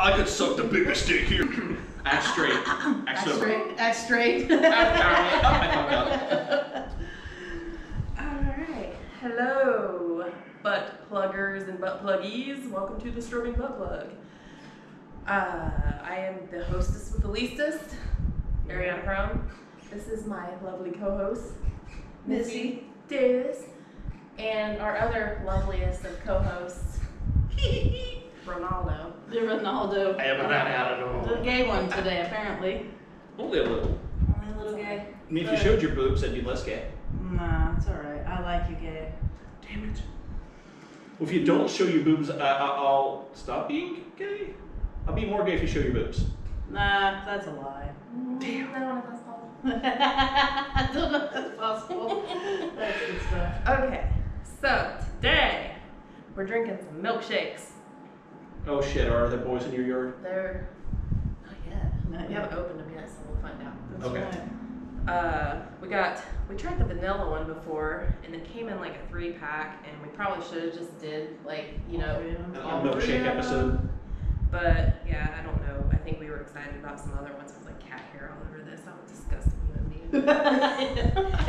I could suck the biggest dick here. Act straight. Act straight. Act straight. Alright. Hello, butt pluggers and butt pluggies. Welcome to the Strobing Butt Plug. I am the hostess with the leastest, Ariana Crown. This is my lovely co-host, Missy Davis. And our other loveliest of co-hosts, Ronaldo. The Ronaldo. I haven't had out at all. The gay one today, apparently. Only a little. Only a little gay. I mean, if you showed your boobs, that'd be less gay. Nah, it's alright. I like you gay. Damn it. Well, if you don't show your boobs, I'll stop being gay. I'll be more gay if you show your boobs. Nah, that's a lie. Damn. I don't know if that's possible. I don't know if that's possible. That's good stuff. Okay, so today we're drinking some milkshakes. Oh shit, are there boys in your yard? They're not yet. Not We yet. haven't opened them yet, so we'll find out. That's Okay. right. We tried the vanilla one before, and it came in like a 3-pack, and we probably should have just did like, you know, A all 3 milkshake of them. episode. But yeah, I don't know. I think we were excited about some other ones. It was like cat hair all over this. That was disgusting human being.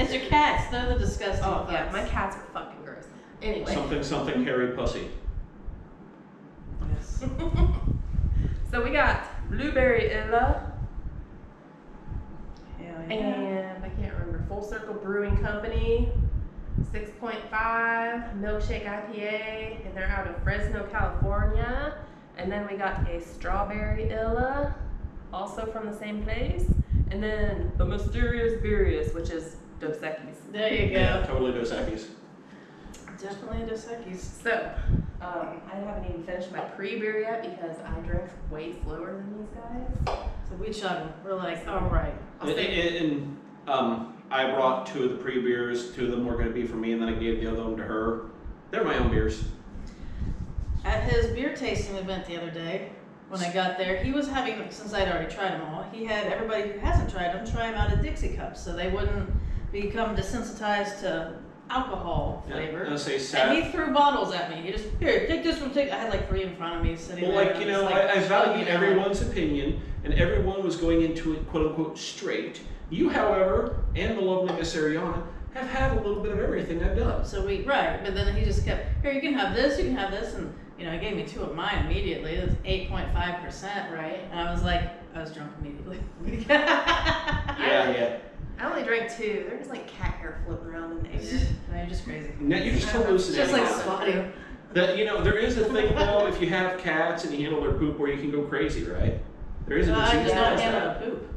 It's your cats. They're the disgusting Oh yeah, fucks. my cats are fucking gross. Anyway. Something hairy pussy. Yes. So we got Blueberry Illa. Hell yeah. And I can't remember, Full Circle Brewing Company, 6.5 milkshake IPA, and they're out of Fresno, California. And then we got a Strawberry Illa, also from the same place. And then the mysterious beerious, which is Dos Equis. There you go. Yeah, totally Dos Equis. Definitely a Dos Equis. So, I haven't even finished my pre-beer yet because I drink way slower than these guys. So we chug them. We're like, alright. And I brought 2 of the pre-beers. 2 of them were going to be for me, and then I gave the other one to her. They're my own beers. At his beer tasting event the other day, when I got there, he was having, since I'd already tried them all, he had everybody who hasn't tried them try them out of Dixie cups so they wouldn't become desensitized to alcohol flavor. Yeah, say and he threw bottles at me. He just, here, take this one, take. I had like 3 in front of me sitting Well, there. like, you know, I value everyone's opinion, and everyone was going into it, quote unquote, straight. You, however, and the lovely Miss Ariana, have had a little bit of everything I've done. So but then he just kept, here, you can have this, and, you know, he gave me 2 of mine immediately. It was 8.5%. Right. And I was like, I was drunk immediately. Yeah. I only drank 2. There's like cat hair floating around in the air. No, you're just crazy. Now, you're just hallucinating. Just like now. Spotty. That, you know, there is a thing though, if you have cats and you handle their poop, where you can go crazy, right? There is a I disease just that don't does handle that. the poop.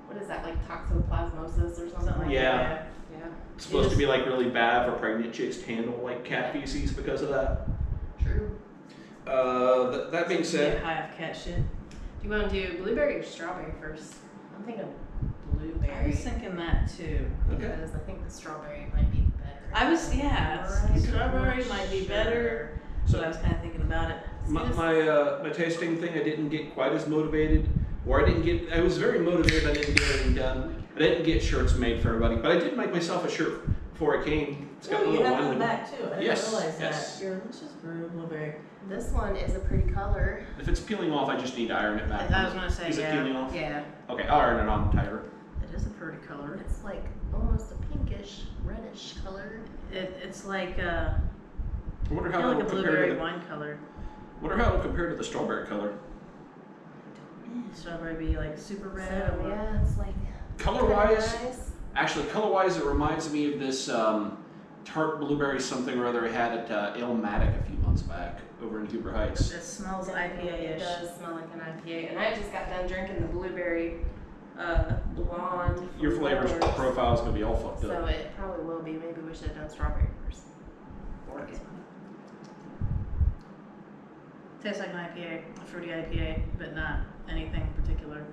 What is that, like toxoplasmosis or something like Yeah. that? Yeah. It's supposed to be like really bad for pregnant chicks to handle like cat feces because of that. True. That being Get said, high off cat shit. Do you want to do blueberry or strawberry first? I'm thinking I blueberry. was thinking that too. okay. Because I think the strawberry might be better. Yeah, strawberry Not might be sure. better. So I was kind of thinking about it. My tasting thing, I didn't get quite as motivated, or I was very motivated, I didn't get anything done. I didn't get shirts made for everybody, but I did make myself a shirt before I came. It's got a Oh, little you have wine them with it. back too. I didn't Yes, realize yes. that. Let's just brew blueberry. This one is a pretty color. If it's peeling off, I just need to iron it back. I was gonna say, Is it yeah. peeling off? Yeah. Okay, I'll iron it on tighter. It is a pretty color. It's like almost a pinkish, reddish color. It's like I wonder how kind of it'll like a compare blueberry to the. wine color. Wonder how it'll compare to the strawberry color. Strawberry be like super red. So, or yeah, it's like Color-wise, nice. actually, color-wise, it reminds me of this tart blueberry something or other I had at Illmatic a few months back over in Huber Heights. It smells Definitely, IPA-ish. It does smell like an IPA. And I just got done drinking the blueberry blonde. from Your flavors Wiener. profile is gonna be all fucked So up. it probably will be. Maybe we should have done strawberry first. Or That's fine. Tastes like an IPA, a fruity IPA, but not anything particular.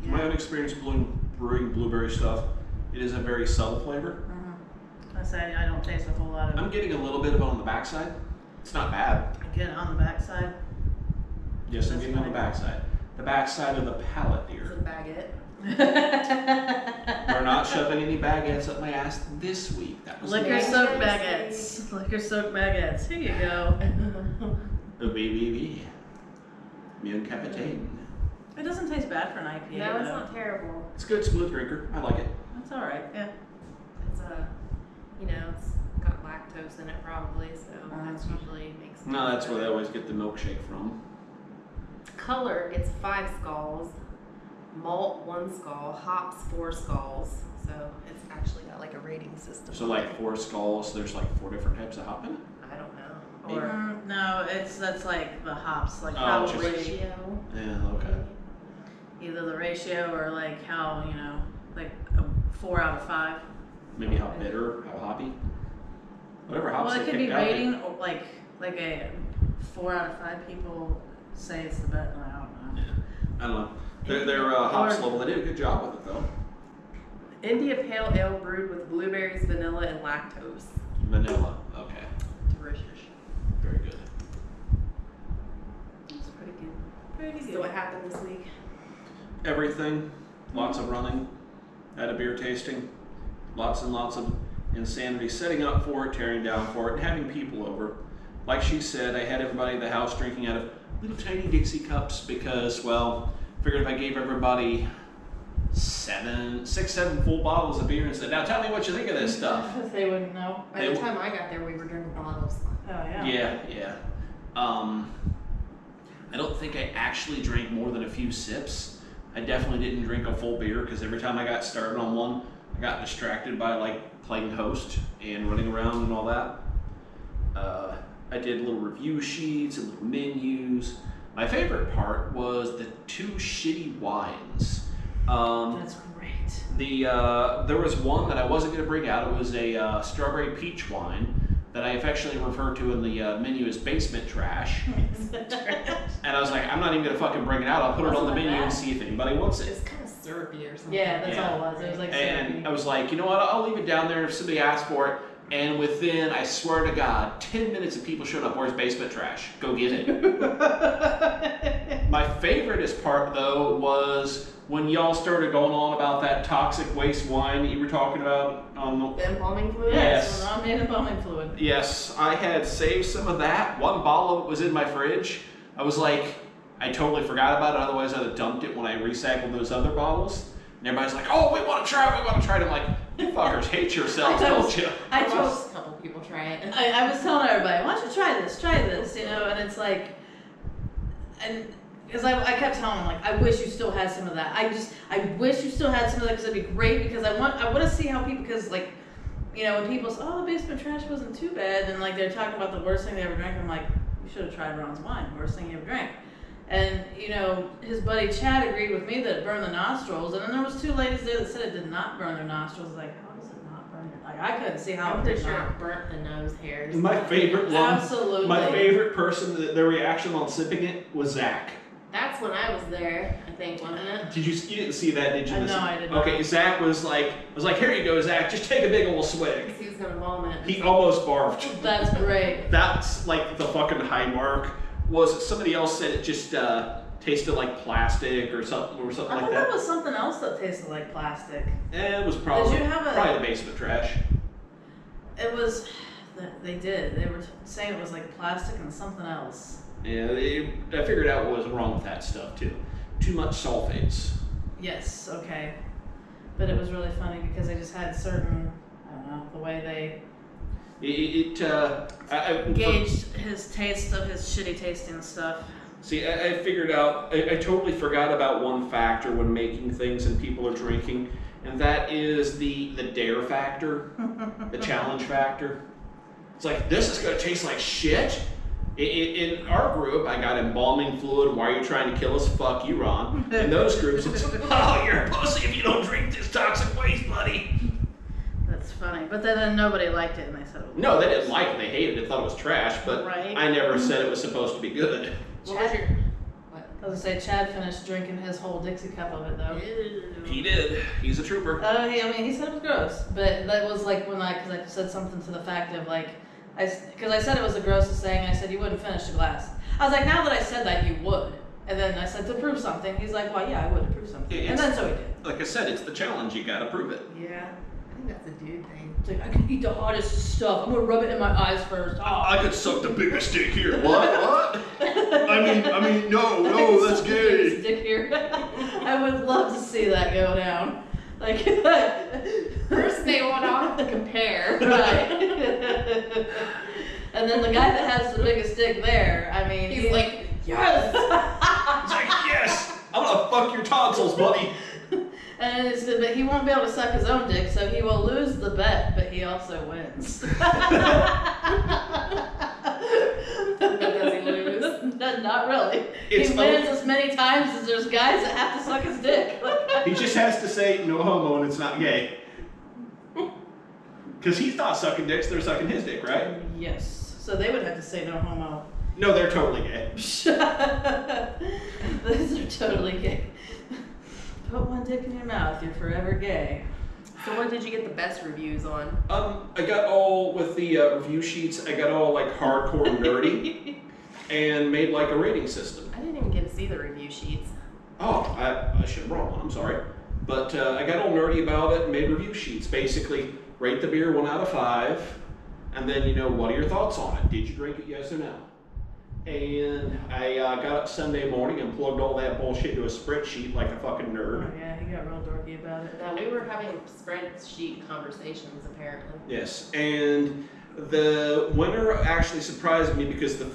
From my own experience brewing blueberry stuff, it is a very subtle flavor. I say I don't taste a whole lot of I'm getting a little bit of it on the backside. It's not bad. I get it on the backside. Yes, I'm That's getting on the fine. backside. The backside of the palate, It's dear. a baguette. We're not shoving any baguettes up my ass this week. That was Liquor last soaked week. baguettes. Liquor soaked baguettes. Here you go. The baby. Bien Capitaine. It doesn't taste bad for an IPA. No, it's though. not terrible. It's a good smooth drinker. I like it. That's all right. Yeah. It's it's got lactose in it probably, so that's usually makes. No, that's where they always get the milkshake from. Color gets 5 skulls, malt 1 skull, hops 4 skulls. So it's actually got like a rating system. So like 4 skulls, there's like 4 different types of hop in it? I don't know. Or No, that's like the hops, like Oh, how just- ratio. Yeah, okay. either the ratio or like how like a 4 out of 5. Maybe how bitter, how hoppy. Whatever hops Well, they it could be picked out. rating or like a 4 out of 5 people say it's the best. I don't know. Yeah. I don't know. Their hops level, they did a good job with it though. India Pale Ale brewed with blueberries, vanilla, and lactose. Vanilla, okay. Delicious. Very good. It's pretty good. Pretty good. So what happened this week? Everything, lots of running, at a beer tasting, lots and lots of insanity, setting up for it, tearing down for it, and having people over. Like she said, I had everybody in the house drinking out of little tiny Dixie cups because, well, figured if I gave everybody 6, 7 full bottles of beer and said, now tell me what you think of this stuff. Because they wouldn't know. By the time I got there, we were drinking bottles. Oh yeah. Yeah. I don't think I actually drank more than a few sips. I definitely didn't drink a full beer because every time I got started on one, I got distracted by like playing host and running around and all that. I did little review sheets and little menus. My favorite part was the 2 shitty wines. That's great. There was one that I wasn't going to bring out. It was a strawberry peach wine that I affectionately refer to in the menu as basement trash. And I was like, I'm not even going to fucking bring it out. I'll put it on the menu and see if anybody wants it. It's kind of syrupy or something. Yeah, that's all it was. It was like And I was like, you know what? I'll leave it down there if somebody asks for it. And within, I swear to God, 10 minutes of people showed up. Where's basement trash? Go get it. My favoriteest part, though, was when y'all started going on about that toxic waste wine that you were talking about. The embalming fluid? Yes. Non-made embalming fluid. Yes, I had saved some of that. 1 bottle of it was in my fridge. I was like, I totally forgot about it. Otherwise, I'd have dumped it when I recycled those other bottles. And everybody's like, oh, we want to try it, we want to try it. I'm like, you fuckers hate yourselves, don't you? I watched told a couple people try it. I was telling everybody, why don't you try this, and it's like, and because I kept telling them, like, I wish you still had some of that. I wish you still had some of that because it'd be great because I want to see how people, because like, when people say, oh, the basement trash wasn't too bad, and like they're talking about the worst thing they ever drank, I'm like, you should have tried Ron's wine, worst thing you ever drank. And, his buddy Chad agreed with me that it burned the nostrils. And then there was 2 ladies there that said it did not burn their nostrils. Like, how does it not burn it? Like, I couldn't see how I'm it pretty did sure not. it burnt the nose hairs. My favorite one, Absolutely. my favorite person, their reaction on sipping it was Zach. That's when I was there, I think, wasn't it? You didn't see that, did you? No, I did not. Okay, Zach was like, here you go, Zach, just take a big old swig. Because he was going to vomit. He almost barfed. That's great. That's like the fucking high mark. Was somebody else said it just tasted like plastic or something I like thought that? that was something else that tasted like plastic. It was probably, Did you have probably the basement trash. It was, they did. They were saying it was like plastic and something else. Yeah, I figured out what was wrong with that stuff too. Too much sulfates. Yes, okay. But it was really funny because they just had certain, I don't know, the way they gauged his taste of his shitty tasting stuff. See, I figured out, I totally forgot about one factor when making things and people are drinking, and that is the dare factor, the challenge factor. It's like, this is going to taste like shit. In our group, I got embalming fluid, why are you trying to kill us? Fuck you, Ron. In those groups, it's, oh, you're a pussy if you don't drink this toxic waste, buddy. That's funny. But then nobody liked it and they said it was No, they didn't like it, they hated it, thought it was trash, but Right. I never said it was supposed to be good. What was your... What? I was gonna say, Chad finished drinking his whole Dixie cup of it though. He did. He's a trooper. He said it was gross, but that was like because I said something to the fact of like, because I said it was the grossest thing. I said you wouldn't finish the glass. I was like, now that I said that, you would. And then I said to prove something. He's like, well, yeah, I would to prove something. And then so he did. Like I said, it's the challenge. You gotta prove it. Yeah. I think that's a dude thing. It's like, I can eat the hottest stuff. I'm gonna rub it in my eyes first. Oh. I could suck the biggest dick here. What? I mean, mean, no, that's gay. Dick here. I would love to see that go down. Like, First they want to have to compare. right. And then the guy that has the biggest dick there, I mean, He's like, yes! It's like, yes, I'm gonna fuck your tonsils, buddy. and but he won't be able to suck his own dick, so he will lose the bet, but he also wins. Does he lose? Not really. It's he wins as many times as there's guys that have to suck his dick. He just has to say no homo and it's not gay. Because he's not sucking dicks, they're sucking his dick, right? Yes. So they would have to say no homo. No, they're totally gay. Those are totally gay. Put one dick in your mouth, you're forever gay. So what did you get the best reviews on? I got all, with the review sheets, I got all like hardcore and nerdy and made like a rating system. I didn't even get to see the review sheets. Oh, I should have brought one, I'm sorry. But I got all nerdy about it and made review sheets. Basically, rate the beer 1 out of 5, and then, what are your thoughts on it? Did you drink it, yes or no? And I got up Sunday morning and plugged all that bullshit into a spreadsheet like a fucking nerd. Oh yeah, he got real dorky about it. Now, we were having spreadsheet conversations, apparently. Yes, and the winner actually surprised me because the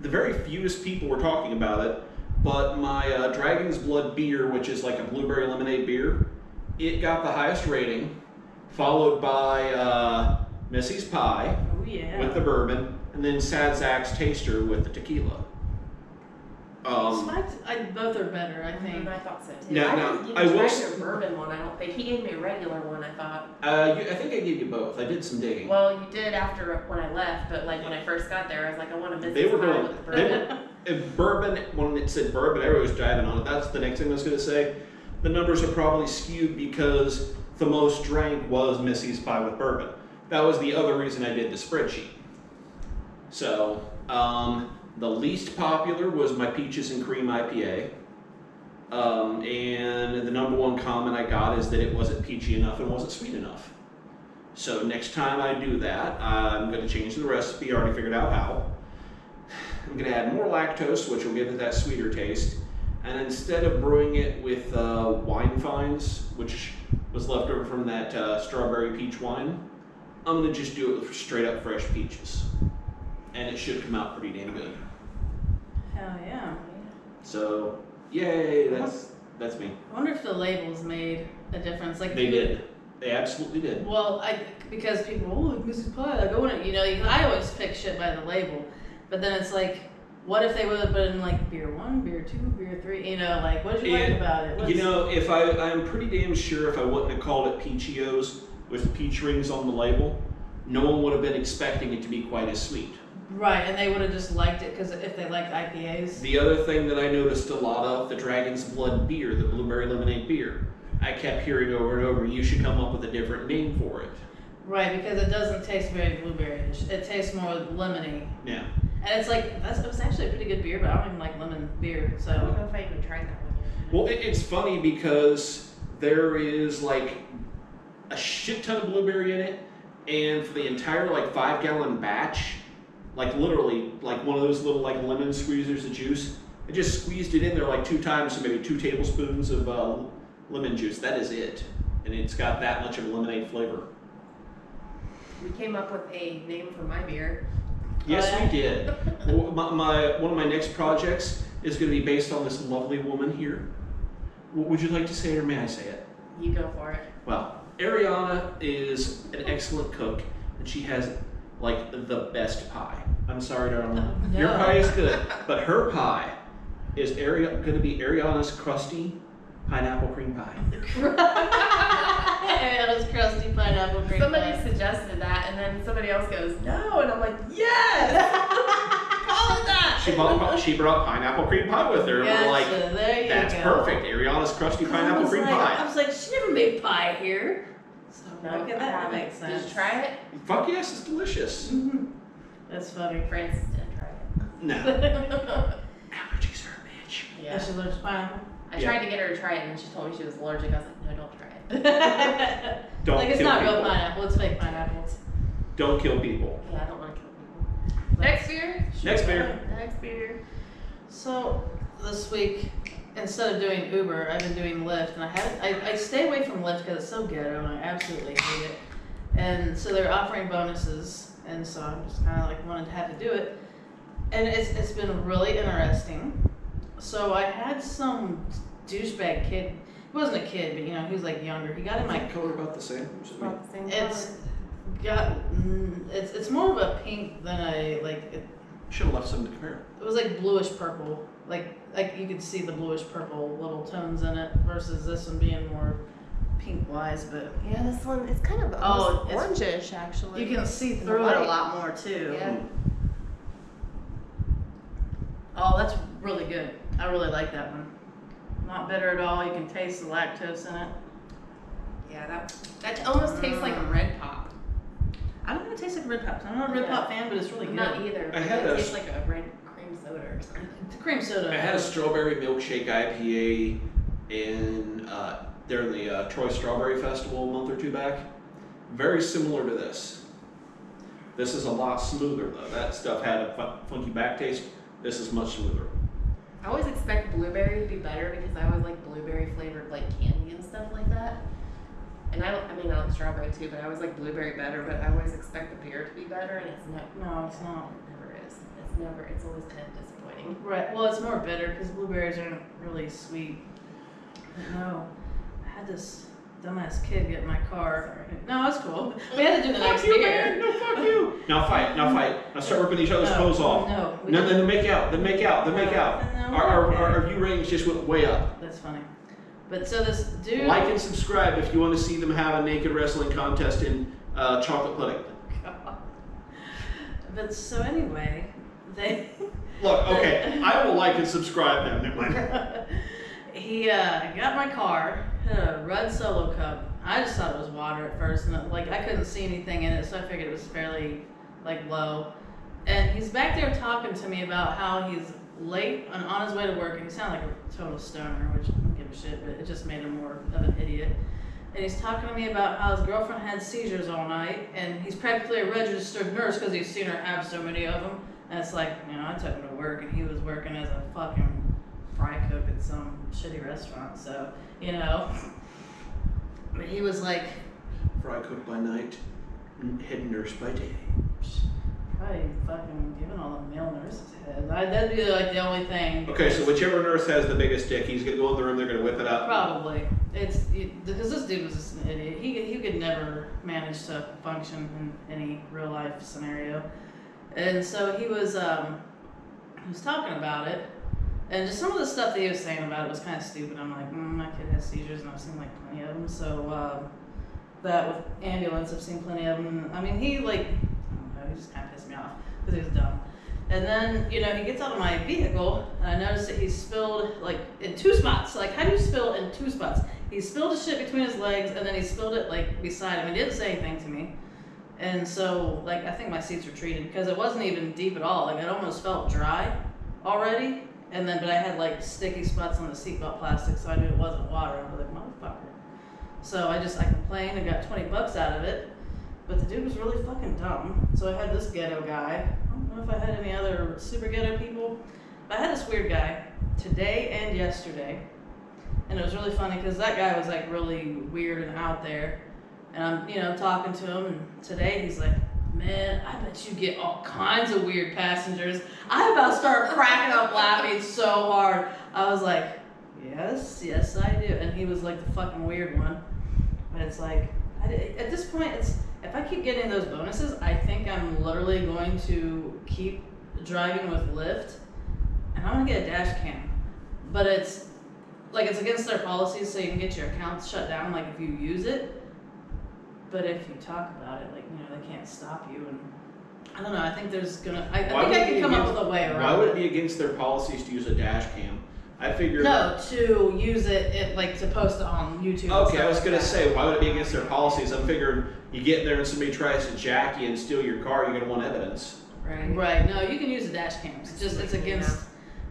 very fewest people were talking about it, but my Dragon's Blood beer, which is like a blueberry lemonade beer, it got the highest rating, followed by Missy's Pie Oh yeah. with the bourbon, and then Sad Zach's Taster with the tequila. Both are better, I think. I thought so too. Now, I didn't I will try your bourbon one, I don't think. He gave me a regular one, I thought. I think I gave you both. I did some digging. Well, you did after when I left, but like when I first got there, I was like, I want to miss They this were pie doing, with the they bourbon. were, if bourbon, when it said bourbon, everybody was driving on it. That's the next thing I was going to say. The numbers are probably skewed because the most drank was Missy's Pie with bourbon. That was the other reason I did the spreadsheet. So, the least popular was my Peaches and Cream IPA. And the number one comment I got is that it wasn't peachy enough and wasn't sweet enough. So next time I do that, I'm going to change the recipe. I already figured out how. I'm going to add more lactose, which will give it that sweeter taste. And instead of brewing it with wine fines, which was left over from that strawberry peach wine, I'm going to just do it with straight up fresh peaches. And it should come out pretty damn good. Hell yeah. So, yay, that's me. I wonder if the labels made a difference. Like They did. They absolutely did. Well, because people, like Mrs. Pie, I go in it, I always pick shit by the label, but then it's like, what if they would have been like beer 1, beer 2, beer 3, like, what did you like about it? If I'm pretty damn sure if I wouldn't have called it Peachios with peach rings on the label, no one would have been expecting it to be quite as sweet. Right, and they would have just liked it because if they liked IPAs. The other thing that I noticed a lot of, the Dragon's Blood beer, the blueberry lemonade beer, I kept hearing over and over, you should come up with a different name for it. Right, because it doesn't taste very blueberry-ish. It tastes more lemony. Yeah. And it's like, it was actually a pretty good beer, but I don't even like lemon beer, so. I don't know if I even tried that one yet. Well, it's funny because there is like a shit ton of blueberry in it, and for the entire like 5-gallon batch, like literally like one of those little like lemon squeezers of juice, I just squeezed it in there like 2 times, so maybe 2 tablespoons of lemon juice. That is it, and it's got that much of a lemonade flavor. We came up with a name for my beer. Yes, we did. One of my next projects is going to be based on this lovely woman here. Would you like to say it, or may I say it? You go for it. Well, Ariana is an excellent cook, and she has like the best pie. I'm sorry, darling. Oh, no. Your pie is good, but her pie is going to be Ariana's crusty pineapple cream pie. Ariana's crusty pineapple cream Somebody pie. suggested that, and then somebody else goes, no, and I'm like, yes! Call it that! She brought pineapple cream pie with her, and we're like, there you that's go. perfect. Ariana's crusty pineapple cream pie. I was like, she never made pie here. So No, look at I that. That haven't. makes sense. Did you try it? Fuck yes, it's delicious. Mhm. That's funny. Francis didn't try No. it. Allergies are a bitch. Yeah, she loves pineapple. I tried to get her to try it, and then she told me she was allergic. I was like, no, don't try it. Don't Like, it's kill not real people. pineapple, it's fake pineapple. Don't kill people. Yeah, I don't want to kill people. Next beer? Next beer. Next beer. So this week, instead of doing Uber, I've been doing Lyft, and I stay away from Lyft because it's so ghetto, and I absolutely hate it. And so they're offering bonuses, and so I'm just kind of like wanted to have to do it, and it's been really interesting. So I had some douchebag kid. He wasn't a kid, but he was like younger. He got in my color about the same. About the same It's more of a pink than a like. Should have left some to compare. It was like bluish purple, like you could see the bluish purple little tones in it versus this one being more pink wise. But Yeah, this one is kind of almost orangish actually. you can see through it a lot more too. Yeah. Oh, that's really good. I really like that one. Not bitter at all. You can taste the lactose in it. Yeah, that almost tastes like a red pop. I don't think it tastes like Red Pop. I'm not a Red Pop fan, but it's really good. Not either. I had it tastes like a red cream soda or something. The cream soda. I had a strawberry milkshake IPA during the Troy Strawberry Festival a month or two back. Very similar to this. This is a lot smoother though. That stuff had a funky back taste. This is much smoother. I always expect blueberry to be better because I always like blueberry flavored like candy and stuff like that. And I like strawberry too, but I always like blueberry better, but I always expect the beer to be better, and it's not. No, it's not. It never is. It's always kind of disappointing. Right. Well, it's more bitter because blueberries aren't really sweet. But no, I had this dumbass kid get in my car. No, it's cool. We had to do the next you, beer. man. No, fuck you. Now fight. Now start ripping each other's clothes off. No. Then make out. Then make out. No, Our view range just went way up. That's funny. But so this dude. Like and subscribe if you want to see them have a naked wrestling contest in chocolate pudding. God. But so anyway, they. Look, okay, I will like and subscribe now. Never mind. He got my car, had a red Solo cup. I just thought it was water at first, and I couldn't see anything in it, so I figured it was fairly low. And he's back there talking to me about how he's late and on his way to work, and he sounded like a total stoner, which I don't give a shit, but it just made him more of an idiot. And he's talking to me about how his girlfriend had seizures all night, and he's practically a registered nurse because he's seen her have so many of them. And it's like, I took him to work, and he was working as a fucking fry cook at some shitty restaurant, so, But he was like... Fry cook by night, head nurse by day. Probably fucking giving all the male nurses heads. That'd be the only thing. Okay, so whichever nurse has the biggest dick, he's gonna go in the room, they're gonna whip it up. Probably. Because this dude was just an idiot. He could never manage to function in any real life scenario. And so he was talking about it, and just some of the stuff that he was saying about it was kind of stupid. I'm like, my kid has seizures, and I've seen plenty of them. So that with ambulance, I've seen plenty of them. I mean, he I don't know, he just kind of pissed me off because he was dumb. And then he gets out of my vehicle, and I noticed that he spilled in two spots. How do you spill in two spots? He spilled his shit between his legs, and then he spilled it beside him. He didn't say anything to me. And so, I think my seats were treated because it wasn't even deep at all. It almost felt dry already. And then, but I had sticky spots on the seatbelt plastic, so I knew it wasn't water. I was like, motherfucker. So I complained and got $20 out of it. But the dude was really fucking dumb. So I had this ghetto guy. I don't know if I had any other super ghetto people. But I had this weird guy today and yesterday. And it was really funny because that guy was really weird and out there. And I'm, talking to him, and today he's like, man, I bet you get all kinds of weird passengers. I about started cracking up laughing so hard. I was like, yes, I do. And he was the fucking weird one. But it's at this point, if I keep getting those bonuses, I think I'm literally going to keep driving with Lyft, and I'm gonna get a dash cam. But it's against their policies, so you can get your accounts shut down if you use it. But if you talk about it, they can't stop you. And I don't know. I think there's gonna. I think I can come up with a way around it. Why would it be against their policies to use a dash cam? I figured. No, to use it to post it on YouTube. Okay, I was gonna say, why would it be against their policies? I'm figuring you get in there and somebody tries to jack you and steal your car, you're gonna want evidence. Right. No, you can use the dash cams. It's against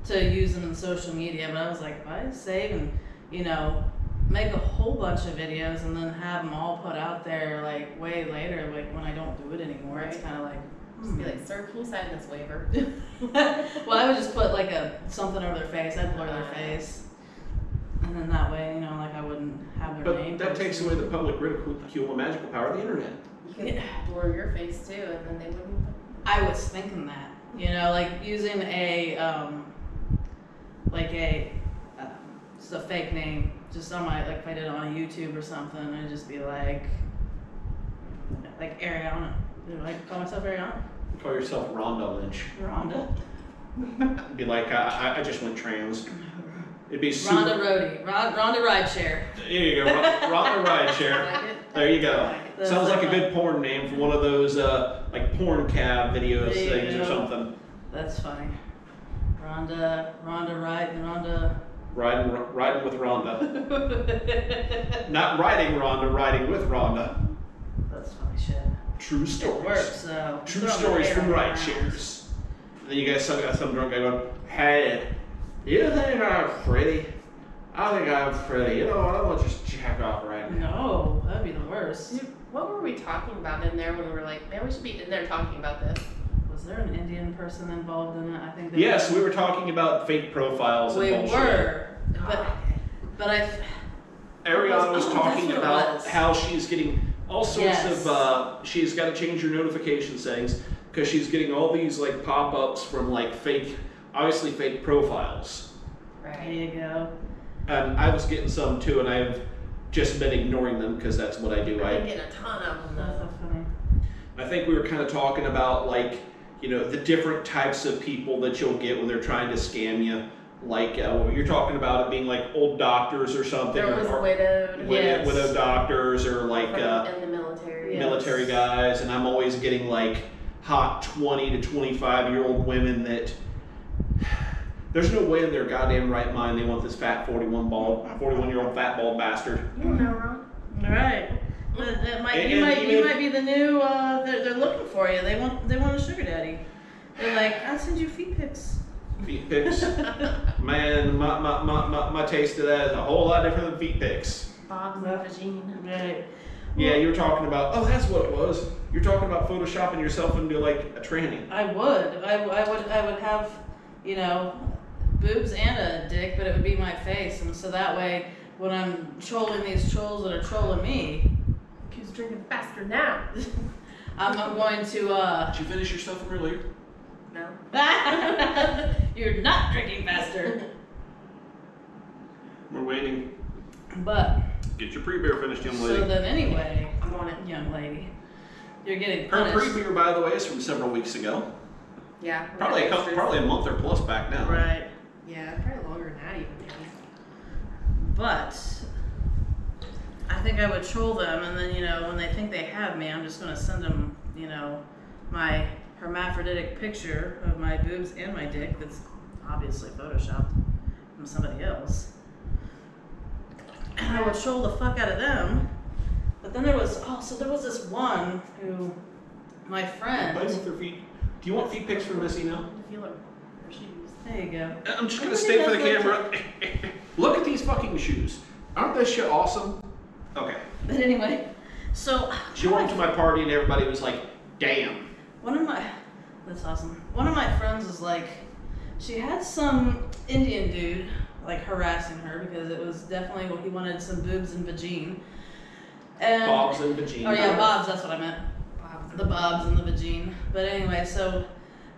to use them in social media. But I was like, if I save and make a whole bunch of videos and then have them all put out there way later, when I don't do it anymore, it's kind of Just be like, sir, can you sign this waiver? Well, I would just put like something over their face. I'd blur their face, and then that way, you know, like I wouldn't have their name. But that takes away the public ridicule and magical power of the internet. You could blur your face too, and then they wouldn't. I was thinking that, you know, like using just a fake name, just on my, like if I did it on YouTube or something, I'd just be like Ariana. You know, I call myself Ariana. Call yourself Rhonda Lynch. Rhonda. Be like, I just went trans. It'd be super. Rhonda Roadie. Rhonda Rideshare. There you go, Rhonda Rideshare. Like it? There you go. That's Sounds like a like good porn name for one of those like porn cab videos There you things or go. something. That's funny. Rhonda Ride. Riding with Rhonda. Not riding Rhonda, riding with Rhonda. That's funny shit. True stories. It works, so. True throw my stories hair from around. ride shares. And then you guys got some drunk guy going, hey, you think I'm pretty? I think I'm pretty. You know what? I'm gonna just jack off right now. No, that'd be the worst. Dude, what were we talking about in there when we were like, man, we should be in there talking about this? Was there an Indian person involved in it? I think. Yes, we were talking about fake profiles and We bullshit. were, Ah, but I. Ariana was Oh, talking that's what it about was. how she's getting all sorts Yes. of, she's got to change her notification settings because she's getting all these like pop-ups from like obviously fake profiles. There right. you go. And I was getting some too, and I've just been ignoring them because that's what I do. I've been getting a ton of them That's though. so funny. I think we were kind of talking about like, you know, the different types of people that you'll get when they're trying to scam you. Like you're talking about it being like old doctors or something, There was or widowed. Yes. widow doctors, or like in the military. Yeah. military guys, and I'm always getting like hot 20 to 25-year-old women that there's no way in their goddamn right mind they want this fat 41-year-old fat bald bastard. You don't know, Ron. All right. That might, And- you and might even- be the new. They're looking for you. They want a sugar daddy. They're like, I'll send you feet pics. Feet pics. Man, my taste of that is a whole lot different than feet pics. Bob's and Vagine. Right. Yeah, you were talking about, oh, that's what it was. You're talking about photoshopping yourself into like a tranny. I would have, you know, boobs and a dick, but it would be my face, and so that way, when I'm trolling these trolls that are trolling me, Who's drinking faster now? I'm going to. Did you finish your stuff from earlier? No. You're not drinking faster. We're waiting. But Get your pre-beer finished, young so lady. then anyway, I'm on it. young lady, you're getting Her punished. pre-beer, by the way, is from several weeks ago. Yeah. we Probably got extras. probably a month or plus back now. Right. Yeah, probably longer than that even maybe. But I think I would troll them, and then, you know, when they think they have me, I'm just going to send them, you know, my hermaphroditic picture of my boobs and my dick that's obviously photoshopped from somebody else. And I would troll the fuck out of them. But then there was this one who, my friend. Playing with her feet. Do you want feet pics from Missy now? I feel her shoes. There you go. I'm just gonna Everybody stay for the does camera. Look at these fucking shoes. Aren't this shit awesome? Okay. But anyway, so She went to my party and everybody was like, damn. That's awesome. One of my friends was like, she had some Indian dude like harassing her because it was definitely he wanted some boobs and vagine. And Bob's and vagina. oh yeah, bobs. That's what I meant. Bob's The bobs and the vagine. But anyway, so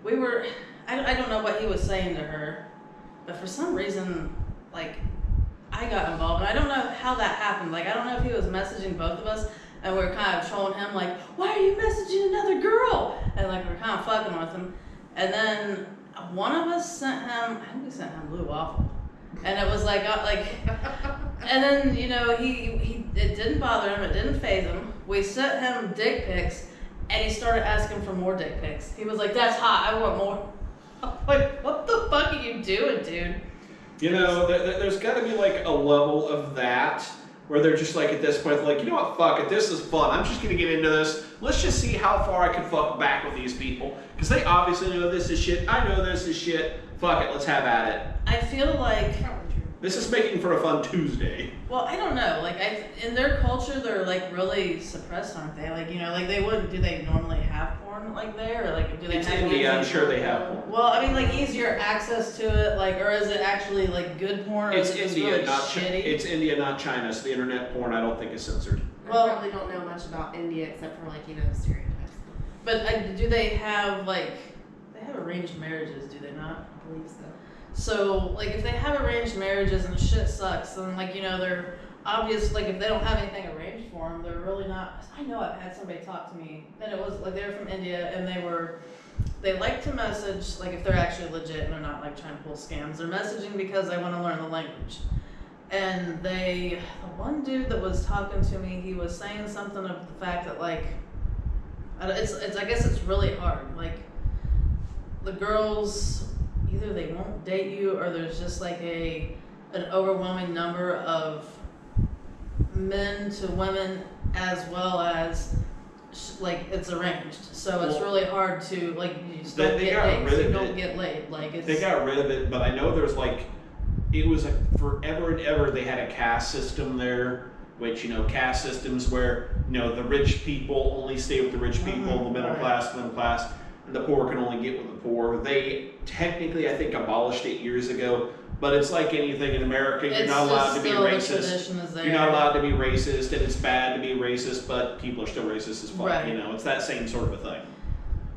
we were. I don't know what he was saying to her, but for some reason, like, I got involved, and I don't know how that happened. Like, I don't know if he was messaging both of us, and we were kind of trolling him, like, why are you messaging another girl? And like, we're kind of fucking with him. And then one of us sent him, I think we sent him blue waffle. And it was like, and then, you know, it didn't bother him, it didn't faze him. We sent him dick pics, and he started asking for more dick pics. He was like, that's hot, I want more. I'm like, what the fuck are you doing, dude? You know, there's got to be like a level of that where they're just like at this point, like, you know what, fuck it, this is fun. I'm just gonna get into this. Let's just see how far I can fuck back with these people. Because they obviously know this is shit. I know this is shit. Fuck it, let's have at it. I feel like This is making for a fun Tuesday. Well, I don't know. Like, in their culture, they're like really suppressed, aren't they? Like, you know, like they wouldn't. Do they normally have porn like there, or like do they It's have? India. I'm sure they have porn. Well, I mean, like easier access to it, like, or is it actually like good porn, or It's is it just India, really not shitty? It's India, not China. So the internet porn, I don't think is censored. Well- I probably don't know much about India except for like, you know, the stereotypes. But do they have like they have arranged marriages? Do they not? I believe so. So, like, if they have arranged marriages and shit sucks, then, like, you know, they're obvious, like, if they don't have anything arranged for them, they're really not. I know I've had somebody talk to me, and it was, like, they were from India, and they like to message, like, if they're actually legit and they're not, like, trying to pull scams. They're messaging because they want to learn the language. And the one dude that was talking to me, he was saying something of the fact that, like, I guess it's really hard. Like, the girls, either they won't date you or there's just like an overwhelming number of men to women as well as like it's arranged. So it's really hard to like you just don't get dates, you don't get laid. Like They got rid of it, but I know there's like it was like forever and ever they had a caste system there, which you know caste systems where you know the rich people only stay with the rich people, the middle class, and the poor can only get with the poor. They technically, I think, abolished it years ago, but it's like anything in America. You're not allowed to be racist. You're not allowed to be racist, and it's bad to be racist, but people are still racist as fuck. Right. You know, it's that same sort of a thing.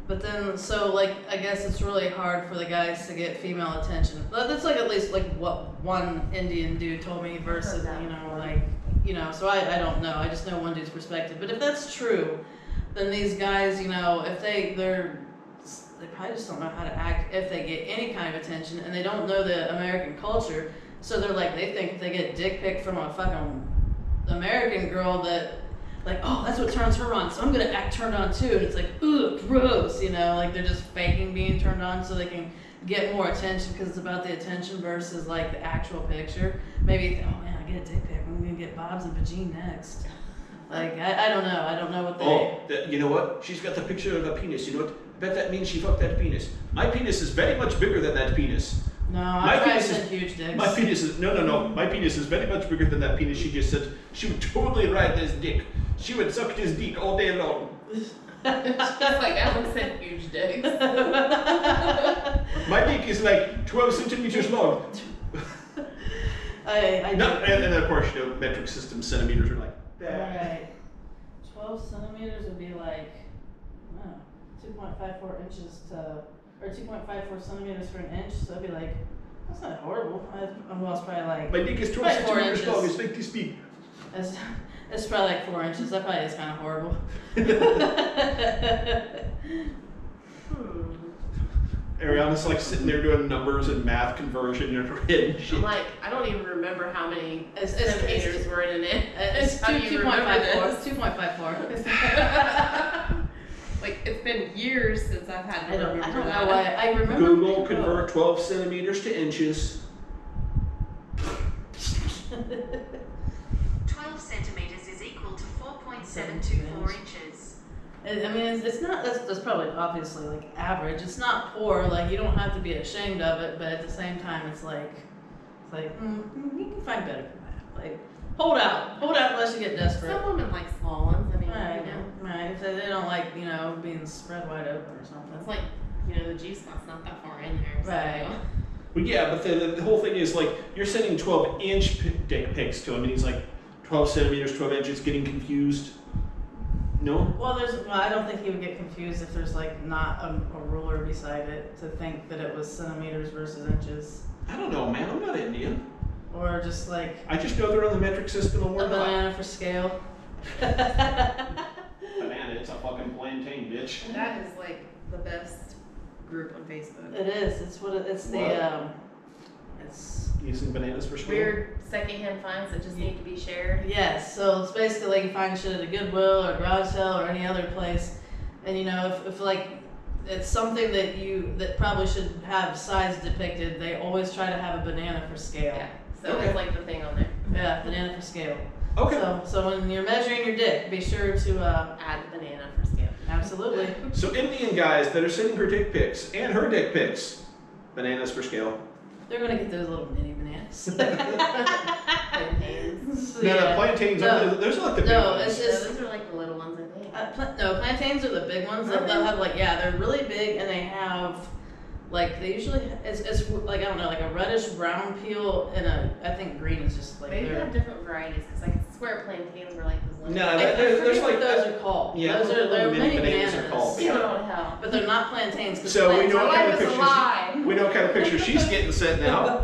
But then, so like, I guess it's really hard for the guys to get female attention. That's like at least like what one Indian dude told me versus, you know, like, you know, so I don't know. I just know one dude's perspective. But if that's true, then these guys, you know, if they probably just don't know how to act if they get any kind of attention, and they don't know the American culture. So they're like, they think if they get dick pic from a fucking American girl that, like, oh, that's what turns her on, so I'm gonna act turned on too. And it's like, ugh, gross, you know, like they're just faking being turned on so they can get more attention because it's about the attention versus like the actual picture. Maybe, oh man, I get a dick pic, I'm gonna get Bob's and Vagine next. Like, I don't know. I don't know what they... Oh, you know what? She's got the picture of a penis. You know what? I bet that means she fucked that penis. My penis is very much bigger than that penis. No, I'm trying to send huge dicks. My penis is... No. My penis is very much bigger than that penis she just said. She would totally ride this dick. She would suck this dick all day long. Just like Alex said, huge dicks. My dick is like 12 centimeters long. And of course, you know, metric system centimeters are like that. Alright. 12 centimeters would be like, I don't know, 2.54 inches to, or 2.54 centimeters for an inch, so it'd be like, that's not horrible. Well, it's probably like, My dick is 12 centimeters long, it's like this big. it's probably like 4 inches, that probably is kind of horrible. Ariana's like sitting there doing numbers and math conversion in her head and shit. I'm like, I don't even remember how many It's centimeters were in it. It's How do you remember 2.54. this? 2.54. Like, it's been years since I've had to I don't remember know that. why. I remember. Google convert 12 centimeters to inches. 12 centimeters is equal to 4.724 inches. I mean, it's not, that's probably obviously like average. It's not poor, like you don't have to be ashamed of it, but at the same time, it's like you can find better than that. Like, hold out unless you get desperate. Some women like small ones. I mean, Right, you know, right. So they don't like, you know, being spread wide open or something. it's like, you know, the G spot's not that far in there. So. Right. Well, yeah, but the whole thing is like you're sending 12-inch dick pics to him, and he's like 12 centimeters, 12 inches, getting confused. No? Well, I don't think he would get confused if there's like not a ruler beside it to think that it was centimeters versus inches. I don't know, man. I'm not Indian. Or just like I just know they're on the metric system and a we're not. banana for scale. Banana, it's a fucking plantain, bitch. That is like the best group on Facebook. It is. It's what it's the it's Using bananas for scale. Weird secondhand finds that just need to be shared. yes. So it's basically like you find shit at a Goodwill or garage sale or any other place, and you know if like it's something that probably should have size depicted, they always try to have a banana for scale. Yeah. So Okay. it's like the thing on there. Yeah, banana for scale. Okay. So when you're measuring your dick, be sure to Add banana for scale. absolutely. So Indian guys that are sending her dick pics and her dick pics, bananas for scale. They're gonna get those little mini bananas. bananas. Plantains. So, No, yeah. plantains. No. Those are like the big No, ones. it's Yeah, just those are like the little ones, I think. no, plantains are the big ones. They'll have like they're really big and they have like they usually it's like I don't know like a reddish brown peel and I think green is just like Maybe they they're. have different varieties because I swear plantains were like those little. No, I there's forget like what those are called. Yeah, those are little they're mini mini bananas bananas. are called. You don't know how. But they're not plantains. 'Cause So we know My what kind life of is a picture lie. we know what kind of picture she's getting sent now.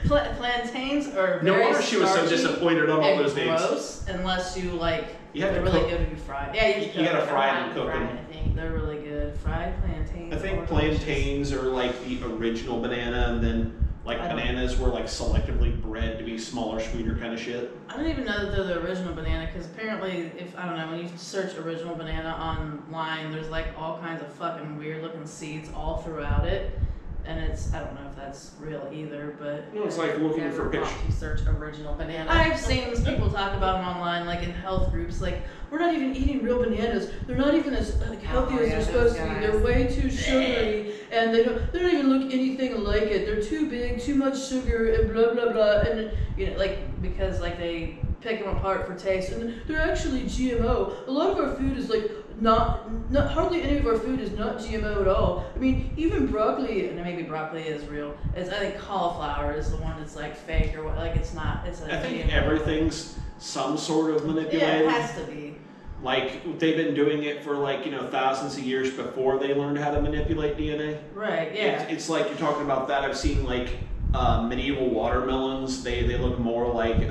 Plantains are No very wonder she was so starchy disappointed on all and those names. gross unless you like. You have they're to really cook. good if you fry. Yeah, You gotta cook fry them. it and cook them. I think. They're really good. Fried plantains. I think are delicious. plantains are like the original banana, and then like I don't- bananas were like selectively bred to be smaller, sweeter kind of shit. I don't even know that they're the original banana because apparently, if I don't know, when you search original banana online, there's like all kinds of fucking weird looking seeds all throughout it, and I don't know if that's real either, but You know, it's like looking Never for pictures. thought to search original banana. I've seen people talk about them online, like in health groups, like we're not even eating real bananas. They're not even as like healthy as yeah, they're those supposed to be. guys. They're way too sugary, and they don't even look anything like it. They're too big, too much sugar, and blah blah blah. And you know, like because like they pick them apart for taste, and they're actually GMO. A lot of our food is like not hardly any of our food is not GMO at all. I mean, even broccoli, and maybe broccoli is real. I think cauliflower is the one that's like fake or what. Like it's not. It's a I think GMO. everything's some sort of Yeah, manipulated. it has to be. Like they've been doing it for like thousands of years before they learned how to manipulate DNA. Right. Yeah. It's like you're talking about that. I've seen like medieval watermelons. They look more like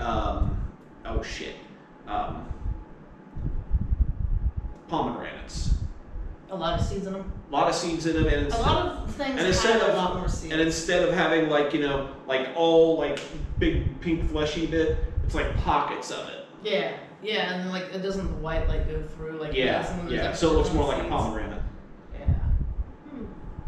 pomegranates. A lot of seeds in them. A lot of seeds in them, and A lot of things and instead have of- a lot more seeds. and instead of having like like all like big pink fleshy bit, it's like pockets of it. yeah, and like it doesn't the white like go through like this, and then there's, Yeah. like, So it looks more like a seeds. pomegranate.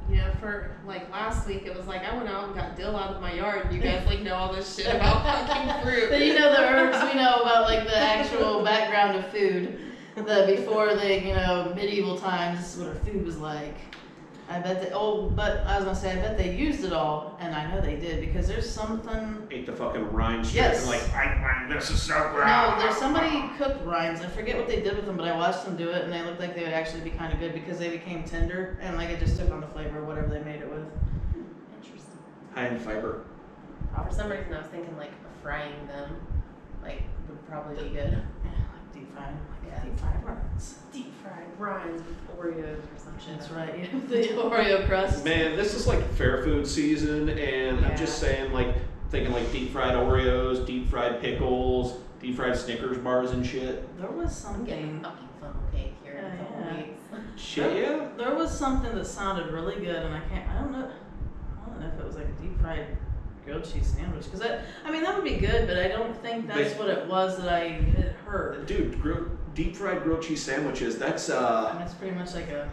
Yeah, for like last week, it was like I went out and got dill out of my yard, and you guys like know all this shit about fucking fruit. But you know the herbs we know about like the actual background of food. The before the medieval times, this is what our food was like. I bet but I was gonna say I bet they used it all, and I know they did because there's something. Ate the fucking rind strip Yes. and like, this is so gross. No, there's somebody cooked rinds. I forget what they did with them, but I watched them do it, and they looked like they would actually be kind of good because they became tender, and like it just took on the flavor of whatever they made it with. Interesting. High in fiber. For some reason, I was thinking like frying them, like would probably be good. Yeah, like deep fried. Yeah. Deep fried rinds. Deep fried rinds with Oreos or some shit. That's right. Yeah, the Oreo crust. Man, this is like fair food season, and I'm just saying, like, thinking like deep fried Oreos, deep fried pickles, deep fried Snickers bars and shit. There was I'm getting something. fucking funnel cake here in a couple Yeah. weeks. Shit, yeah. There was something that sounded really good, and I don't know if it was like a deep fried grilled cheese sandwich, because I mean that would be good, but I don't think that's what it was that I had heard. Dude, deep fried grilled cheese sandwiches. That's I mean, it's pretty much like a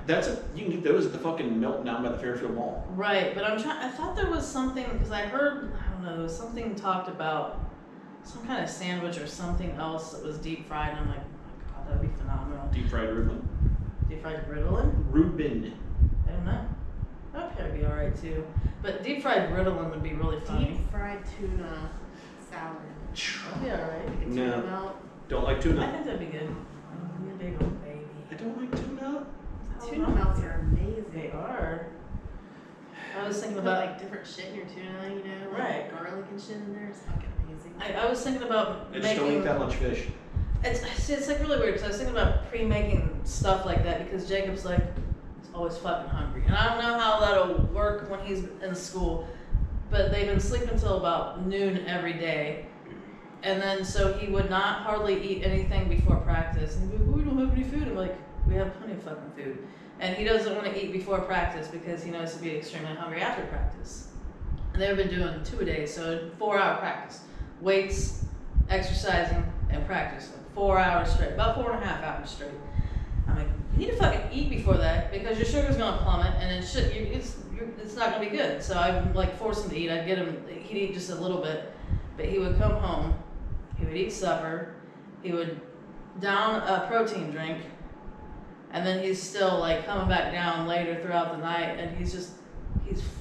you can get those at the fucking Milton down by the Fairfield Mall. right, but I thought there was something because I heard something talked about some kind of sandwich or something else that was deep fried, and I'm like, oh my god, that would be phenomenal. Deep fried Reuben. Deep fried griddling? Reuben. I don't know. That would probably be alright too. But deep fried griddling would be really funny. Deep fried tuna salad. That'd be alright. Get No. tuna melt. Don't like I tuna. think that'd be good. Oh, you big old baby. I don't like tuna. Tuna melts are amazing. They are. I was thinking Put about like different shit in your tuna, like Right. garlic and shit in there. It's fucking amazing. I was thinking about I just don't eat making. that much fish. It's like really weird because I was thinking about pre-making stuff like that because Jacob's like he's always fucking hungry, and I don't know how that'll work when he's in school, but they've been sleeping till about noon every day, and then so he would not hardly eat anything before practice. And he'd be like, we don't have any food. I'm like, we have plenty of fucking food, and he doesn't want to eat before practice because he knows to be extremely hungry after practice. And they've been doing 2-a-days, so 4-hour practice, weights, exercising, and practice. 4 hours straight, about 4.5 hours straight. I'm like, you need to fucking eat before that because your sugar's gonna plummet and it's not gonna be good. So I'd like force him to eat. I'd get him, he'd eat just a little bit, but he would come home, he would eat supper, he would down a protein drink, and then he's still like coming back down later throughout the night, and he's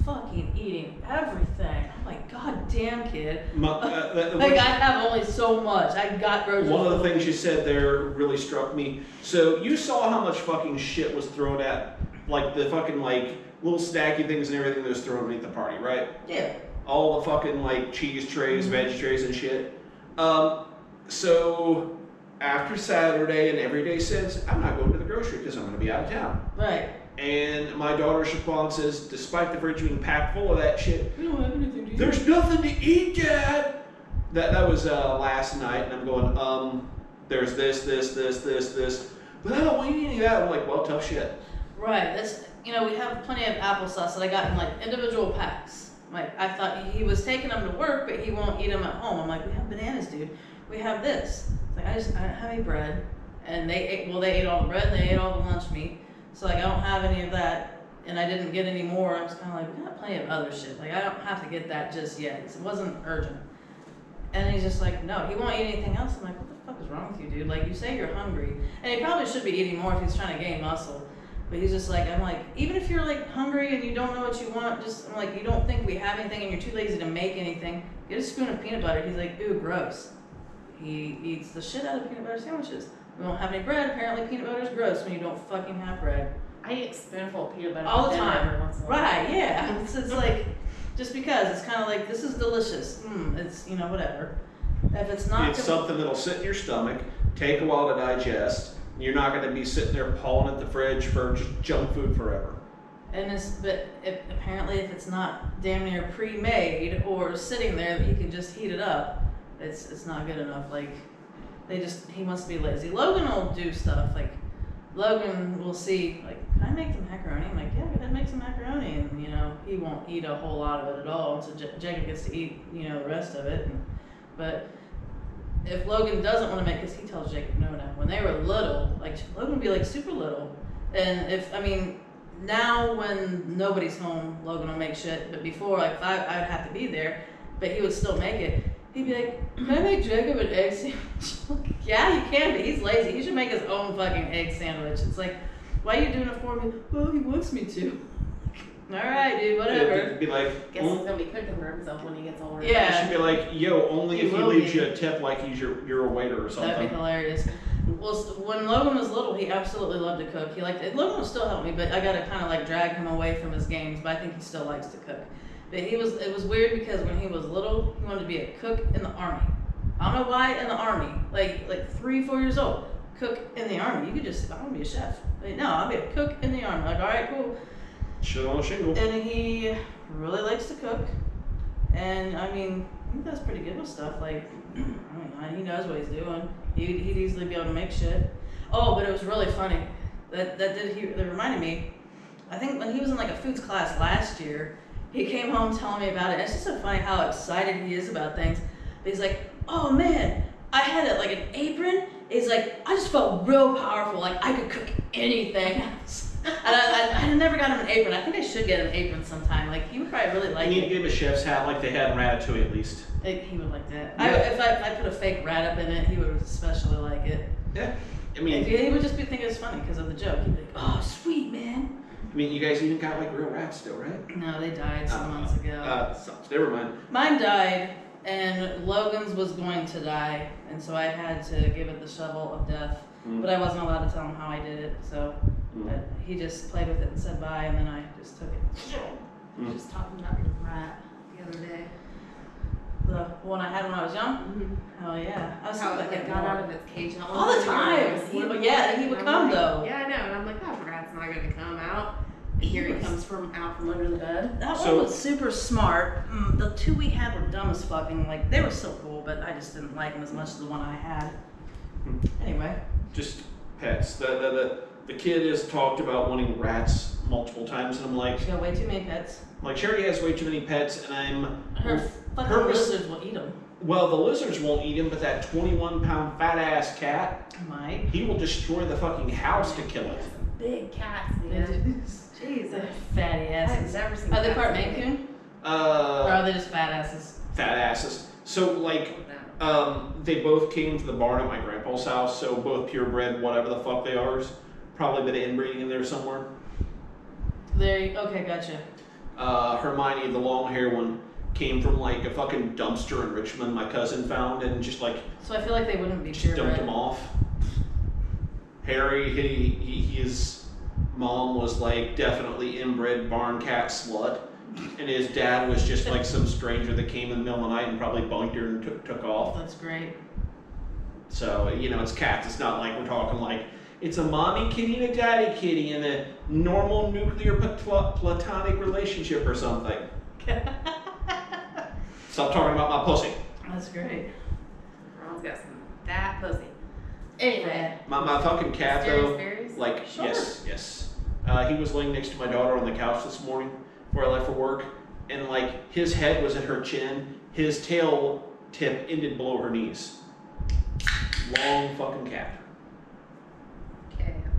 fucking eating everything. I'm like, God damn, kid. Like, I have only so much. I got groceries. One of the things you said there really struck me. So you saw how much fucking shit was thrown at, like the fucking like little snacky things and everything that was thrown at the party, right? Yeah. All the fucking like cheese trays, veggie trays and shit. So after Saturday and every day since, I'm not going to the grocery because I'm going to be out of town. Right. And my daughter's response is, despite the fridge being packed full of that shit, We don't have anything to eat. there's nothing to eat, Dad. That was last night, and I'm going, there's this. But I don't eat any of that. I'm like, well, tough shit. Right. That's, we have plenty of applesauce that I got in like individual packs. Like, I thought he was taking them to work, but he won't eat them at home. I'm like, we have bananas, dude. We have this. It's like, I don't have any bread. And they ate all the bread, and they ate all the lunch meat. So, like, I don't have any of that, and I didn't get any more. I was kind of like, we got plenty of other shit. Like, I don't have to get that just yet. It wasn't urgent. And he's just like, no, he won't eat anything else. I'm like, what the fuck is wrong with you, dude? Like, you say you're hungry. And he probably should be eating more if he's trying to gain muscle. But he's just like, I'm like, even if you're like hungry and you don't know what you want, I'm like, you don't think we have anything and you're too lazy to make anything, get a spoon of peanut butter. He's like, ooh, gross. He eats the shit out of peanut butter sandwiches. We don't have any bread. Apparently peanut butter is gross when you don't fucking have bread. I eat a spoonful of peanut butter All the for dinner time. every once in a while. Right, yeah. It's like, just because. It's kind of like, this is delicious. It's, whatever. If it's not... It's something that'll sit in your stomach, take a while to digest. You're not going to be sitting there pawing at the fridge for just junk food forever. Apparently if it's not damn near pre-made or sitting there that he can just heat it up, it's not good enough. Like, he wants to be lazy. Logan will do stuff, like, Logan will see, like, can I make some macaroni? I'm like, yeah, go ahead, make some macaroni. And, he won't eat a whole lot of it at all. So Jacob gets to eat, the rest of it. But if Logan doesn't want to make, because he tells Jacob no now. When they were little, like, Logan would be, like, super little. And now when nobody's home, Logan will make shit. But before, like, I'd have to be there, but he would still make it. He'd be like, can I make Jacob an egg sandwich? Yeah, you can, but he's lazy. He should make his own fucking egg sandwich. It's like, why are you doing it for me? Well, he wants me to. All right, dude, whatever. It'd be like, Guess he's gonna be cooking for himself when he gets older. Yeah. It should be like, yo, only He if he will leaves be. you a tip like you're a waiter or something. That'd be hilarious. Well, when Logan was little, he absolutely loved to cook. Logan will still help me, but I gotta kind of like drag him away from his games. But I think he still likes to cook. But it was weird because when he was little, he wanted to be a cook in the army. I don't know why in the army, like 3-4 years old, cook in the army. You could just, I want to be a chef. Like, no, I'll be a cook in the army. Like, all right, cool. Shit on a shingle. And he really likes to cook. And he does pretty good with stuff. Like, he knows what he's doing. He'd easily be able to make shit. Oh, but it was really funny. That reminded me. I think when he was in like a foods class last year, he came home telling me about it. And it's just so funny how excited he is about things. But he's like, oh man, I had like an apron. He's like, I just felt real powerful. Like I could cook anything. And I never got him an apron. I think I should get him an apron sometime. Like he would probably really like You need to it. give him a chef's hat like they had in Ratatouille at least. He would like that. Yeah. If I put a fake rat up in it, he would especially like it. Yeah. He would just be thinking it's funny because of the joke. He'd be like, oh, sweet, man. You guys even got like real rats still, right? No, they died some months ago. Never mind. Mine died, and Logan's was going to die, and so I had to give it the shovel of death. But I wasn't allowed to tell him how I did it, so he just played with it and said bye, and then I just took it. I was just talking about your rat the other day. The one I had when I was young? Hell yeah. I was How thinking it got out of its cage. all the time. He would come though. Yeah, I know. And I'm like, that rat's not going to come out. And here he comes out from under the bed. That one was super smart. The two we had were dumb as fucking. Like, they were so cool, but I just didn't like them as much as the one I had. Anyway. Just pets. The kid has talked about wanting rats multiple times, and I'm like, She got way too many pets. like Charity has way too many pets, and I'm Her fucking lizards will eat them. Well, the lizards won't eat him, but that 21-pound fat ass cat, Might. he will destroy the fucking house to kill it. Big cats, man. Jesus. Fatty asses. I've never seen Are they cats part like Maine that. Coon? Or are they just fat asses? Fat asses. So like, they both came to the barn at my grandpa's house, so both purebred, whatever the fuck they are, probably been inbreeding in there somewhere. Okay, gotcha. Hermione, the long hair one, came from like a fucking dumpster in Richmond my cousin found and just like So I feel like they wouldn't be just purebred. dumped him off. Harry, his mom was like definitely inbred barn cat slut, and his dad was just like some stranger that came in the middle of the night and probably bunked her and took off. That's great. So, you know, it's cats. It's not like we're talking like it's a mommy kitty and a daddy kitty in a normal nuclear platonic relationship or something. Stop talking about my pussy. That's great. Ron's got some fat pussy. Anyway. My fucking cat Mysterious though, berries? like Sure. yes. He was laying next to my daughter on the couch this morning before I left for work, and like his head was at her chin, his tail tip ended below her knees. Long fucking cat. Okay, I'm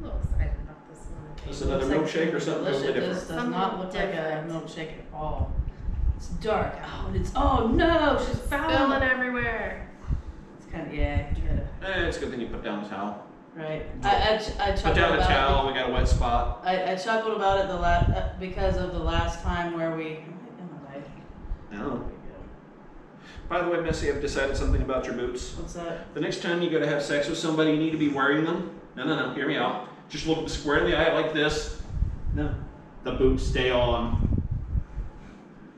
a little excited about this one. Is it another milkshake or something totally This different? does not look like a Different. milkshake at all. It's dark. Oh no, she's Spilling foul. everywhere. It's kind of yeah. You gotta, It's a good thing you put down the towel. right. I Put chuckled down a about towel. We got a wet spot. it. I chuckled about it the last because of the last time where we. No. By the way, Missy, I've decided something about your boots. What's that? The next time you go to have sex with somebody, you need to be wearing them. No, hear me out. Just look square in the eye like this. No. The boots stay on.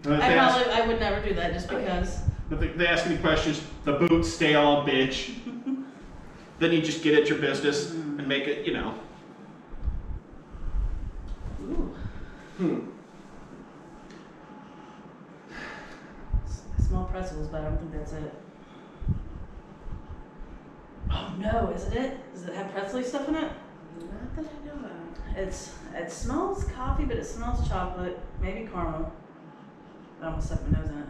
I would never do that just because. If they ask me questions, the boots stay on, bitch. Then you just get at your business and make it, you know. Ooh. I smell pretzels, but I don't think that's it. Oh no, is it it? Does it have pretzely stuff in it? Not that I know of. It smells coffee, but it smells chocolate, maybe caramel. I almost stuck my nose in it.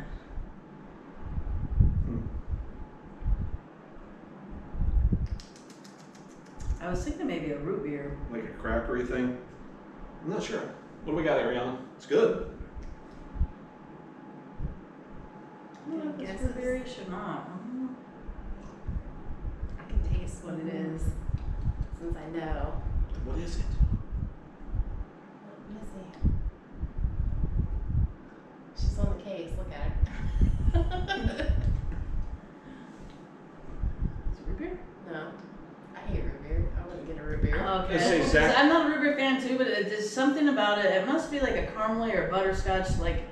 I was thinking maybe a root beer. Like a crackery thing. I'm not sure. What do we got, Ariana? It's good. I don't know if it's Guess root beerish or not. I can taste what it is since I know. What is it? Missy. She's on the case. Look at her. Is it root beer? No. I hate root beer. I wouldn't get a root beer. Okay. Let's say Zach- 'Cause I'm not a root beer fan too, but there's something about it. It must be like a caramely or butterscotch, like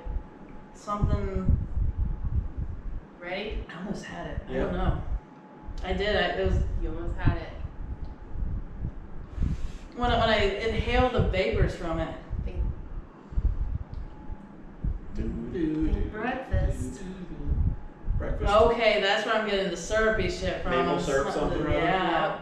something. Ready? I almost had it. I Yeah. don't know. I did. It was You almost had it. when I inhaled the vapors from it. Think breakfast. Breakfast. Okay, that's where I'm getting the syrupy shit from. Maple syrup something or other? Yeah.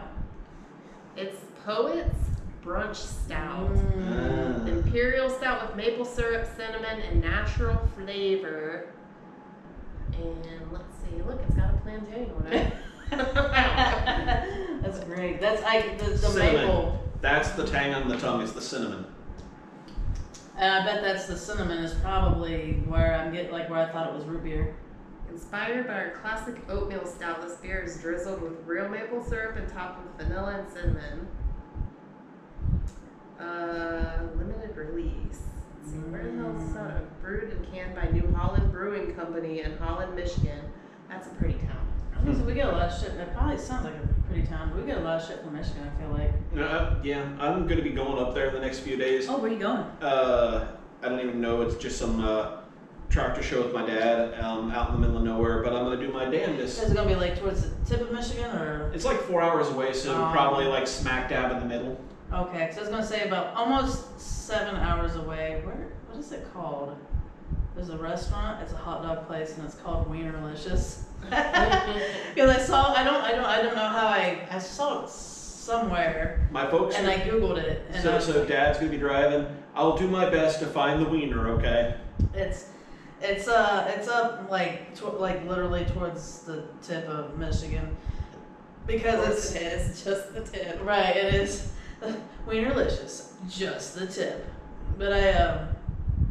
It's Poet's Brunch Stout. Mm. Imperial stout with maple syrup, cinnamon, and natural flavor. And let's see, look, it's got a plantain on it. That's great. That's the Cinnamon. maple. That's the tang on the tongue. It's the cinnamon. And I bet that's the cinnamon is probably where I'm getting where I thought it was root beer. Inspired by our classic oatmeal stout, this beer is drizzled with real maple syrup and topped with vanilla and cinnamon. Limited release. Let's see, where the hell is this out of? Brewed and canned by New Holland Brewing Company in Holland, Michigan. That's a pretty town. So we get a lot of shit. It probably sounds like a pretty town, but we get a lot of shit from Michigan, I feel like. Yeah, I'm going to be going up there in the next few days. Oh, where you going? I don't even know. It's just some tractor show with my dad out in the middle of nowhere. But I'm going to do my damnedest. Is it gonna be like towards the tip of Michigan or? It's like 4 hours away, so probably like smack dab in the middle. Okay, because I was gonna say about almost 7 hours away. What is it called? There's a restaurant. It's a hot dog place, and it's called Wienerlicious. Because I don't know how I saw it somewhere, My folks. and I googled it, and I was So like, Dad's going to be driving. I'll do my best to find the wiener. Okay. it's up like literally towards the tip of Michigan, because It's just the tip. right. It is Wienerlicious, just the tip. But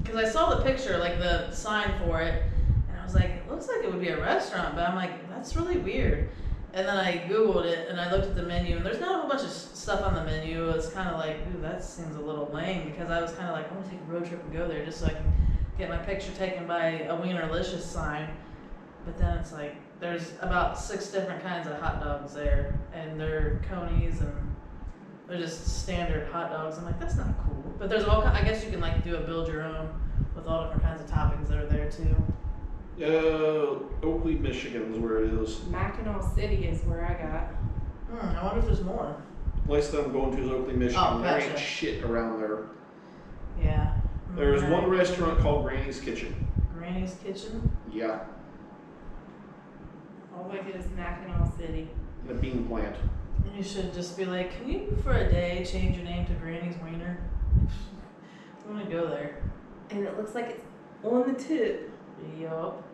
because I saw the picture, like the sign for it, and I was like, it looks like it would be a restaurant, but I'm like, that's really weird. And then I googled it and I looked at the menu, and there's not a whole bunch of stuff on the menu. It's kind of like, ooh, that seems a little lame, because I was kind of like, I want to take a road trip and go there just so I can get my picture taken by a Wienerlicious sign, but then it's like there's about 6 different kinds of hot dogs there, and they're conies and they're just standard hot dogs. I'm like, that's not cool. But there's all I guess you can like do a build your own with all different kinds of toppings that are there too. Oakley, Michigan is where it is. Mackinac City is where I got. I wonder if there's more. The place that I'm going to is Oakley, Michigan. Oh, There gotcha. ain't shit around there. Yeah. There's one restaurant called Granny's Kitchen. Granny's Kitchen. Yeah, All I get is Mackinac City. the bean plant. And you should just be like, can you for a day change your name to Granny's Wiener? I want to go there. And it looks like it's on the tip. Yup.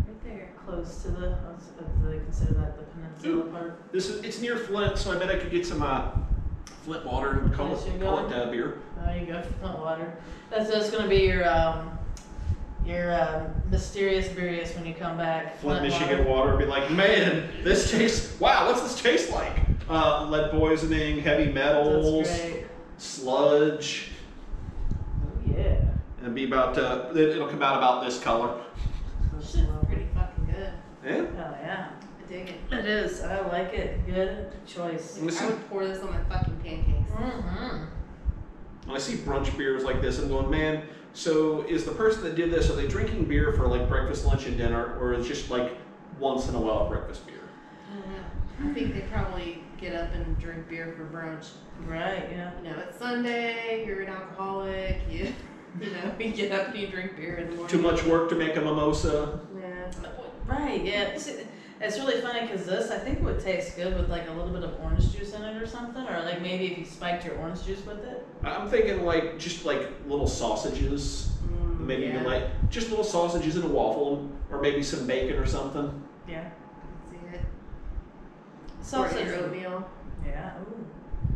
Right there. Close to the, do they consider that the peninsula part? It's near Flint, so I bet I could get some Flint water and call Yes, you it go. beer. There you go, Flint water. That's going to be your mysterious beerious when you come back. Flint, Michigan water. Be like, man, this tastes. Wow, what's this taste like? Lead poisoning, heavy metals, That's great. sludge. Oh yeah. And be about. It'll come out about this color. That's Shit's lovely. pretty fucking good. Yeah. Oh yeah. I dig it. It is. I like it. Good choice. When I see, I would pour this on my fucking pancakes. Mm-hmm. when I see brunch beers like this, I'm going, man. So is the person that did this? Are they drinking beer for like breakfast, lunch, and dinner, or is it just like once in a while breakfast beer? I don't know. I think they probably get up and drink beer for brunch. Right. Yeah. You know, it's Sunday, you're an alcoholic, you know, you get up and you drink beer in the morning. Too much work to make a mimosa. Yeah. Right. Yeah. It's really funny because this, I think, would taste good with like a little bit of orange juice in it or something, or like maybe if you spiked your orange juice with it. I'm thinking like just like little sausages. Maybe yeah. even like just little sausages in a waffle, or maybe some bacon or something. Yeah. See it. Sausage. Or your oatmeal. Yeah. Ooh.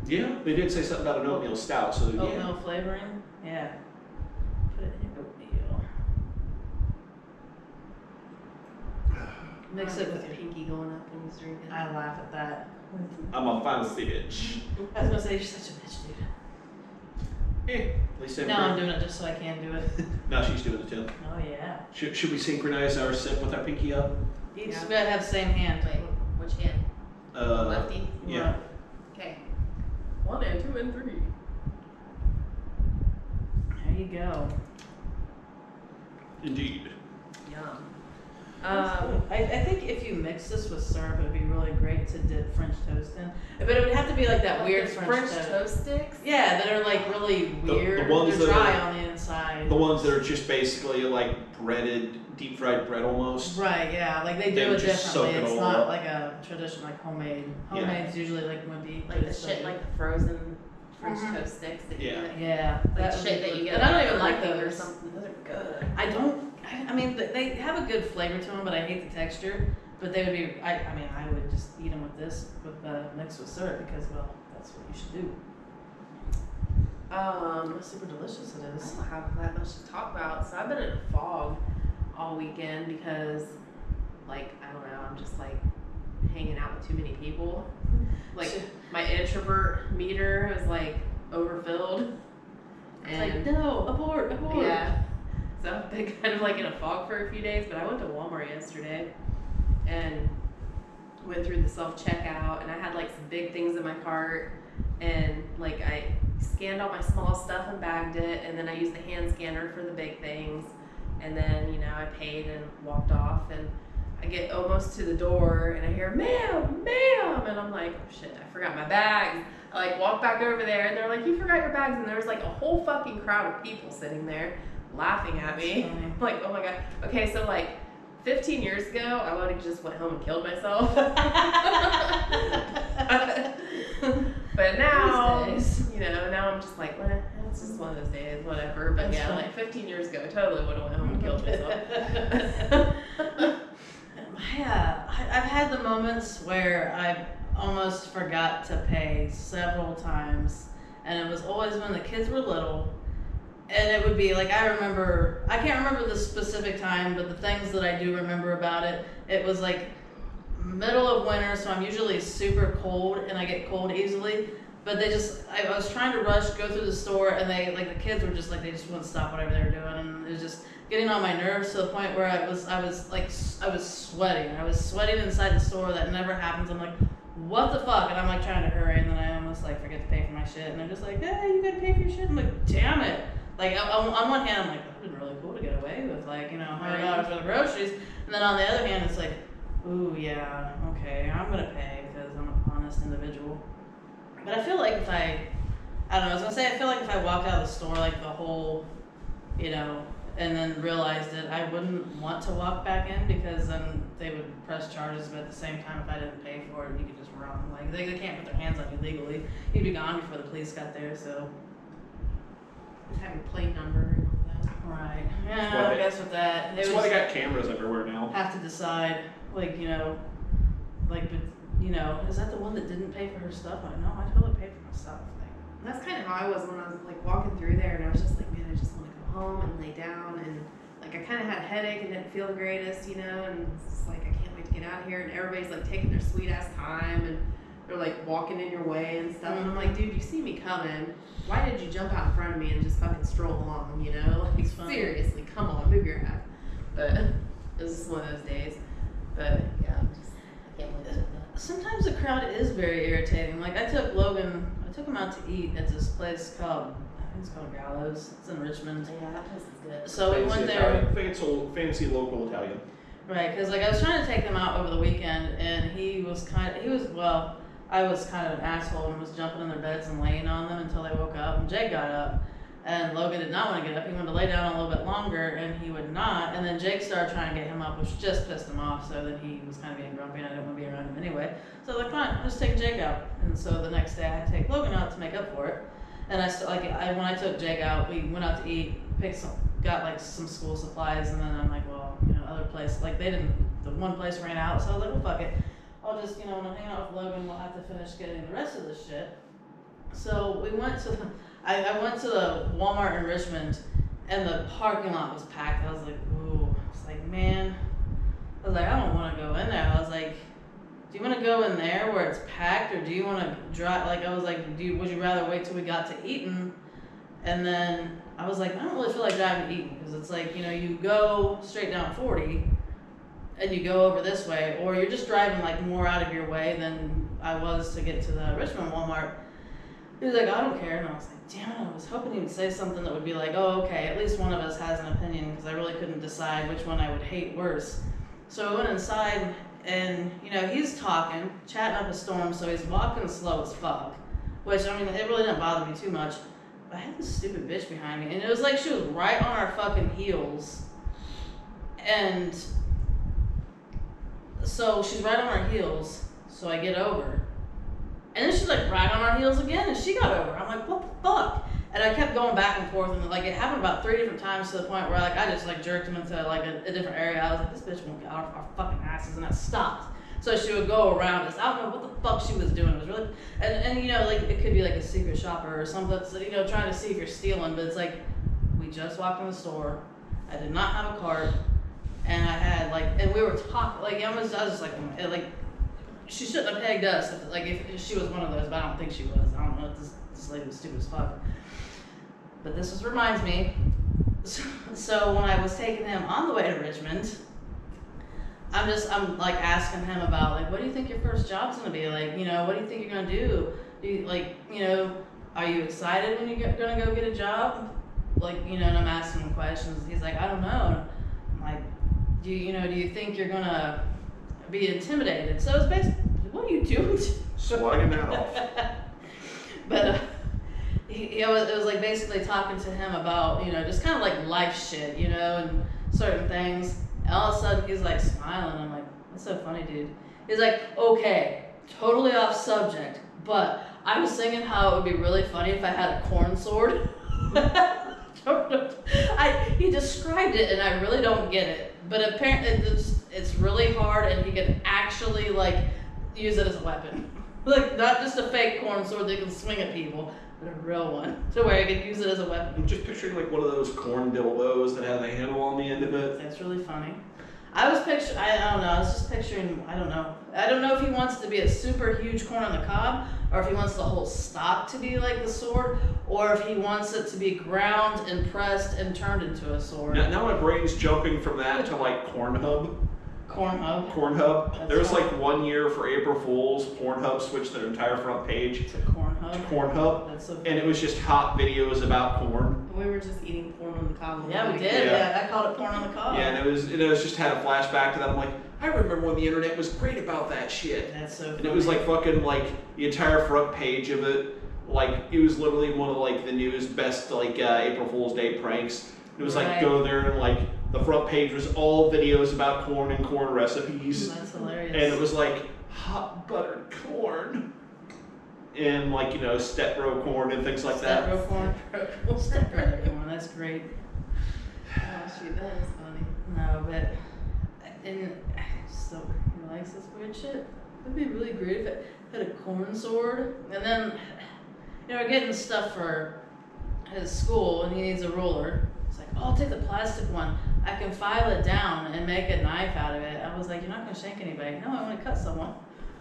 Yeah, they did say something about an oatmeal stout, so yeah. Oatmeal flavoring. Yeah. Put it in your oatmeal. Mix it with your. pinky going up when you drink it. I laugh at that. I'm a fancy bitch. I was gonna say you're such a bitch, dude. At least Now I'm doing it just so I can do it. Now she's doing it too. Oh yeah. Should we synchronize our sip with our pinky up? Each Yeah. gotta have the same hand. Wait, which hand? Lefty? Yeah. Okay. 1 and 2 and 3. There you go. Indeed. Yum. I think if you mix this with syrup, it would be really great to dip French toast in. But it would have to be like that weird the French toast sticks? Yeah, that are like really The weird. ones They're that dry are- on the inside. The ones that are just basically like breaded, deep fried bread almost. Right, yeah, like they They do would it just soak differently. it It's all not up. like a tradition like homemade. Yeah. Homemade's usually like wimpy. Like the shit, like the frozen French Mhm. toast sticks that Yeah. you get. Yeah, Like that the would shit be that you good. get. And I don't even at like Burger those. or something. Those are good. I don't. I mean, they have a good flavor to them, but I hate the texture. But they would be. I mean, I would just eat them with this, with mixed with syrup, because well, that's what you should do. Super delicious it I is. don't have that much to talk about. So I've been in a fog all weekend because, like, I don't know, I'm just like hanging out with too many people. Like my introvert meter is like overfilled. It's like no, abort. Yeah. So I've been kind of like in a fog for a few days, but I went to Walmart yesterday and went through the self-checkout, and I had like some big things in my cart, and like I scanned all my small stuff and bagged it, and then I used the hand scanner for the big things, and then, you know, I paid and walked off, and I get almost to the door and I hear, ma'am, and I'm like, oh shit, I forgot my bags. I like walk back over there, and they're like, you forgot your bags, and there's like a whole fucking crowd of people sitting there laughing at me. That's funny. I'm like, oh my god. Okay, so like 15 years ago, I would have just went home and killed myself. But now, These days. you know, now I'm just like, well, it's just one of those days, whatever. But That's yeah, fine. like 15 years ago, I totally would have went home and killed myself. Yeah, I've had the moments where I almost forgot to pay several times, and it was always when the kids were little. And it would be like, I can't remember the specific time, but the things that I do remember about it, it was like middle of winter, so I'm usually super cold and I get cold easily. But they just, I was trying to rush, go through the store, and they, like, the kids were just like, they just wouldn't stop whatever they were doing, and it was just getting on my nerves to the point where I was sweating. I was sweating inside the store. That never happens. I'm like, what the fuck? And I'm like trying to hurry, and then I almost like forget to pay for my shit, and they're just like, hey, you gotta pay for your shit. I'm like, damn it. Like, on one hand, I'm like, that would have been really cool to get away with, like, you know, $100 for the groceries. And then on the other hand, it's like, ooh, yeah, okay, I'm gonna pay because I'm an honest individual. But I feel like if I don't know, I was gonna say, I feel like if I walked out of the store, like, the whole, you know, and then realized it, I wouldn't want to walk back in because then they would press charges, but at the same time, if I didn't pay for it, you could just run. Like, they can't put their hands on you legally. You'd be gone before the police got there, so. Have your plate number and all that. Right. Yeah, I guess with that. That's why they got cameras everywhere now. Have to decide, like, you know, like, but, you know, is that the one that didn't pay for her stuff? I know, I totally paid for my stuff. Like, And that's kind of how I was when I was like walking through there, and I was just like, man, I just want to go home and lay down, and like I kind of had a headache and didn't feel the greatest, you know, and it's just like I can't wait to get out of here, and everybody's like taking their sweet ass time, and they're like walking in your way and stuff, and I'm like, dude, you see me coming. Why did you jump out in front of me and just fucking stroll along, you know? Like, seriously, come on, move your ass. But it was just one of those days. But, yeah, I can't believe it. sometimes the crowd is very irritating. Like, I took him out to eat at this place called, I think it's called Gallows. It's in Richmond. Yeah, that place is good. So we went there. Fancy local Italian. Right, because like I was trying to take him out over the weekend, and I was kind of an asshole and was jumping in their beds and laying on them until they woke up. And Jake got up, and Logan did not want to get up. He wanted to lay down a little bit longer, and he would not. And then Jake started trying to get him up, which just pissed him off. So then he was kind of being grumpy, and I didn't want to be around him anyway. So I was like, fine, I'll just take Jake out. And so the next day I had to take Logan out to make up for it. And when I took Jake out, we went out to eat, got like some school supplies, and then I'm like, well, you know, other place, like the one place ran out, so I was like, well, fuck it. I'll just, you know, when I'm hanging out with Logan, we'll have to finish getting the rest of this shit. So we went to, I went to the Walmart in Richmond, and the parking lot was packed. I was like, ooh, I was like, man, I was like, I don't want to go in there. I was like, do you want to go in there where it's packed, or do you want to drive? Like, I was like, would you rather wait till we got to Eaton? And then I was like, I don't really feel like driving to Eaton, because it's like, you know, you go straight down 40 and you go over this way, or you're just driving like more out of your way than I was to get to the Richmond Walmart. He was like, I don't care. And I was like, damn it, I was hoping he would say something that would be like, oh, okay, at least one of us has an opinion, because I really couldn't decide which one I would hate worse. So I went inside, and, you know, he's talking, chatting up a storm, so he's walking slow as fuck, which, I mean, it really didn't bother me too much. But I had this stupid bitch behind me, and it was like she was right on our fucking heels. And so she's right on our heels, so I get over. And then she's like right on our heels again, and she got over. I'm like, what the fuck? And I kept going back and forth, and like it happened about 3 different times, to the point where like I just like jerked him into like a different area. I was like, this bitch won't get out of our fucking asses, and I stopped. So she would go around us. I don't know what the fuck she was doing. It was really, and you know, like it could be like a secret shopper or something that's, you know, trying to see if you're stealing. But it's like, we just walked in the store. I did not have a cart, and I had like, and we were talking. Like I was just like she shouldn't have pegged us. If she was one of those, but I don't think she was. I don't know. This lady was stupid as fuck. But this just reminds me. So when I was taking him on the way to Richmond, I'm like asking him about like, what do you think your first job's gonna be? Like, you know, what do you think you're gonna do? Do you, like, you know, are you excited when you're gonna go get a job? Like, you know, and I'm asking him questions. He's like, I don't know. I'm like, do you think you're gonna be intimidated? So it's basically, what are you doing? Slugging that off. But it was like basically talking to him about, you know, just kind of like life shit, you know, and certain things. And all of a sudden he's like smiling. I'm like, that's so funny, dude. He's like, okay, totally off subject, but I was thinking how it would be really funny if I had a corn sword. He described it, and I really don't get it. But apparently it's really hard, and he can actually like use it as a weapon. Like, not just a fake corn sword that can swing at people, but a real one, to where he can use it as a weapon. I'm just picturing like one of those corn dildos that has a handle on the end of it. That's really funny. I don't know, I was just picturing, I don't know if he wants to be a super huge corn on the cob, or if he wants the whole stock to be like the sword, or if he wants it to be ground and pressed and turned into a sword. Now my brain's jumping from that to like Pornhub. Cornhub. There was like 1 year for April Fools, Pornhub switched their entire front page To Cornhub. That's so funny. and it was just hot videos about corn. We were just eating corn on the cob. Yeah, we did. Yeah. Yeah, I called it corn on the cob. Yeah, and it was just had a flashback to that. I'm like, I remember when the internet was great about that shit. That's so funny. And it was like fucking like the entire front page of it. Like it was literally one of like the newest best like April Fool's Day pranks. It was like Right. go there and like the front page was all videos about corn and corn recipes. That's hilarious. And it was like hot buttered corn. And like, you know, step row corn and things like that. Step row corn. Step row corn. That's great. Oh shoot, that is funny. No, but and so he likes this weird shit. It'd be really great if it had a corn sword. And then, you know, we're getting stuff for his school, and he needs a ruler. It's like, oh, I'll take the plastic one. I can file it down and make a knife out of it. I was like, you're not gonna shank anybody. No, I want to cut someone.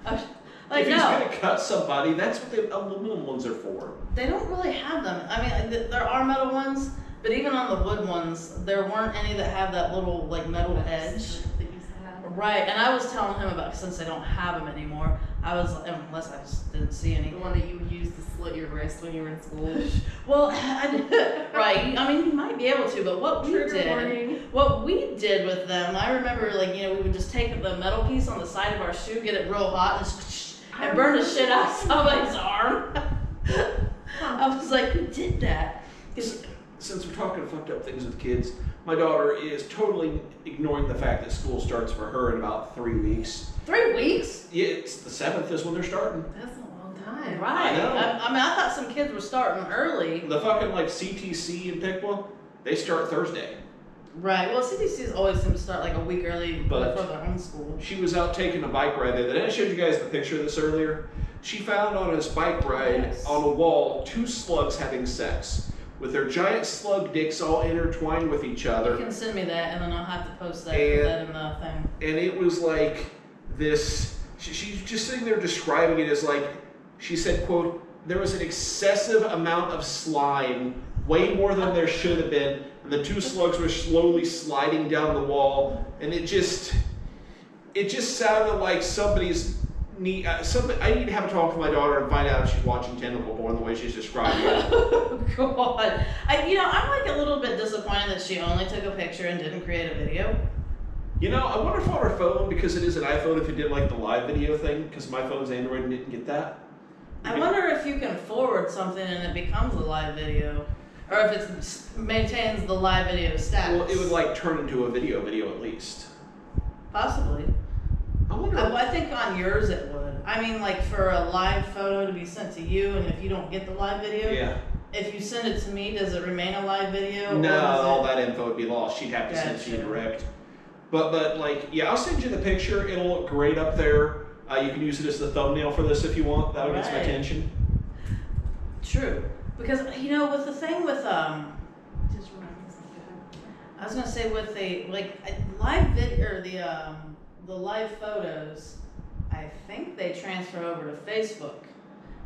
I was like, if he's no. gonna cut somebody, that's what the aluminum ones are for. They don't really have them. I mean, there are metal ones, but even on the wood ones, there weren't any that have that little like metal edge. That used to have. Right, and I was telling him about, since they don't have them anymore, I was, unless I just didn't see any. The one that you would use to slit your wrist when you were in school. Well, right, I mean, you might be able to, but what we did with them, I remember, like, you know, we would just take the metal piece on the side of our shoe, get it real hot, and burn the shit out of somebody's arm. I was like, who did that? Since we're talking fucked up things with kids, my daughter is totally ignoring the fact that school starts for her in about 3 weeks. 3 weeks? Yeah, it's the 7th is when they're starting. That's a long time. Right. I know. I mean, I thought some kids were starting early. The fucking like CTC in Piqua, they start Thursday. Right. Well, CDC's always seem to start like a week early But- before their own school. She was out taking a bike ride the other day. I showed you guys the picture of this earlier. She found on his bike ride Yes. on a wall 2 slugs having sex with their giant slug dicks all intertwined with each other. You can send me that, and then I'll have to post that, And- put that in the thing. And it was like this, she's just sitting there describing it as like, she said, quote, there was an excessive amount of slime, way more than there should have been, and the 2 slugs were slowly sliding down the wall, and it just sounded like somebody's I need to have a talk with my daughter and find out if she's watching tentacle porn the way she's describing it. Oh, God. I'm like a little bit disappointed that she only took a picture and didn't create a video. You know, I wonder if on her phone, because it is an iPhone, if it did like the live video thing, because my phone's Android and didn't get that. I wonder if you can forward something and it becomes a live video. Or if it maintains the live video status. Well, it would like turn into a video at least. Possibly. I wonder. I think on yours it would. I mean, like for a live photo to be sent to you, and if you don't get the live video, Yeah. if you send it to me, does it remain a live video? No, or does all it... that info would be lost. She'd have to send it to you Gotcha. direct. But like, yeah, I'll send you the picture. It'll look great up there. You can use it as the thumbnail for this if you want. That'll get some Right. attention. True, because you know, with the thing with Just remind me something. I was gonna say with the live video or the live photos, I think they transfer over to Facebook,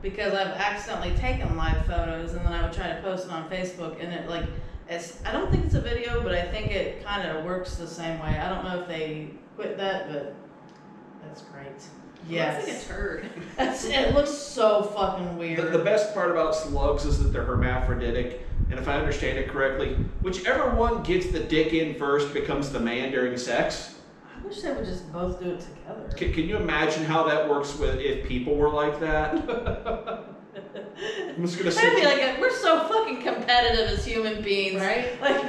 because I've accidentally taken live photos and then I would try to post it on Facebook, and I don't think it's a video, but I think it kind of works the same way. I don't know if they quit that, but that's great. Yes. It looks like a turd. It looks so fucking weird. The best part about slugs is that they're hermaphroditic, and if I understand it correctly, whichever one gets the dick in first becomes the man during sex. I wish they would just both do it together. Can you imagine how that works with if people were like that? I'm just gonna say. That'd be like we're so fucking competitive as human beings, Right? Like,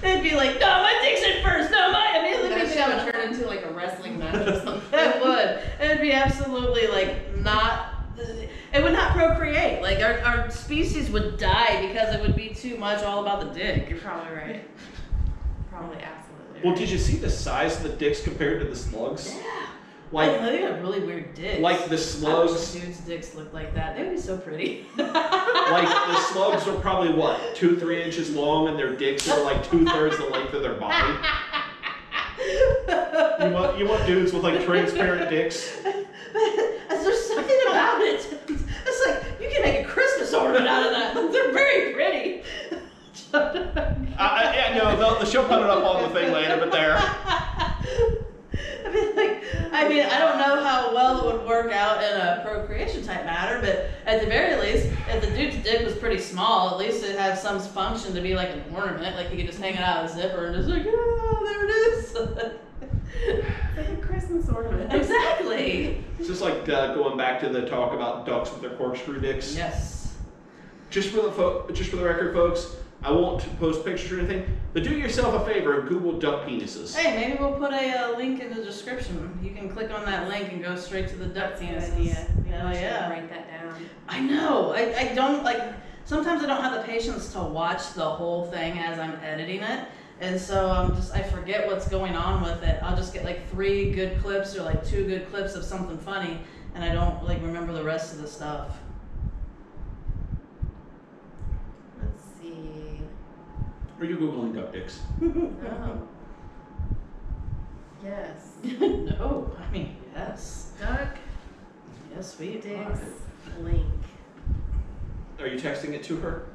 they'd be like, no, my dick's in first, no, my. I mean, That shit would turn into like a wrestling match or something. It would. It'd be absolutely like not. It would not procreate. Like our species would die because it would be too much all about the dick. You're probably right. Probably absolutely. Well, right. did you see the size of the dicks compared to the slugs? Yeah. Like, they got really weird dicks. like the I wish slugs. dudes' dicks looked like that. They'd be so pretty. Like the slugs are probably what, 2-3 inches long, and their dicks are like 2/3 the length of their body. You want dudes with like transparent dicks? There's something about it. It's like you can make a Christmas ornament out of that. They're very pretty. Yeah, no, she'll put it up on the thing later, but there. I mean, I don't know how well it would work out in a procreation type matter, but at the very least, if the dude's dick was pretty small, at least it had some function to be like an ornament, like you could just hang it out of the zipper and just like, oh, there it is. Like a Christmas ornament. Exactly. It's just like going back to the talk about ducks with their corkscrew dicks. Yes. Just for the record, folks, I won't post pictures or anything, but do yourself a favor and Google duck penises. Hey, maybe we'll put a link in the description. You can click on that link and go straight to the duck penises. Yeah. Write that down. I know. I don't like. Sometimes I don't have the patience to watch the whole thing as I'm editing it, and so I forget what's going on with it. I'll just get like 3 good clips or like 2 good clips of something funny, and I don't like remember the rest of the stuff. Let's see. Are you Googling duck dicks? No. Yes. No, I mean yes. Duck Yes, we dicks link. Are you texting it to her?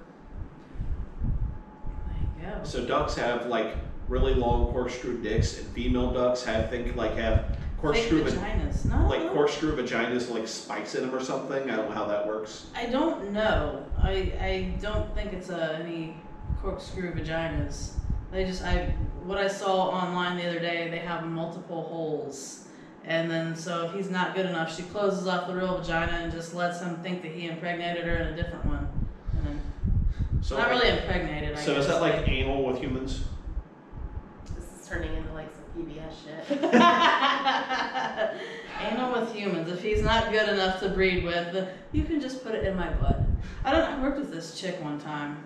There you go. So ducks have like really long corkscrew dicks, and female ducks have corkscrew Fake vaginas. No. like corkscrew vaginas, like spikes in them or something. I don't know how that works. I don't know. I don't think it's any corkscrew vaginas. What I saw online the other day, they have multiple holes. And then so if he's not good enough, she closes off the real vagina and just lets him think that he impregnated her in a different one. And then So not really impregnated, I So guess. is that like anal with humans? This is turning into like some PBS shit. Anal with humans. If he's not good enough to breed with, you can just put it in my butt. I worked with this chick one time,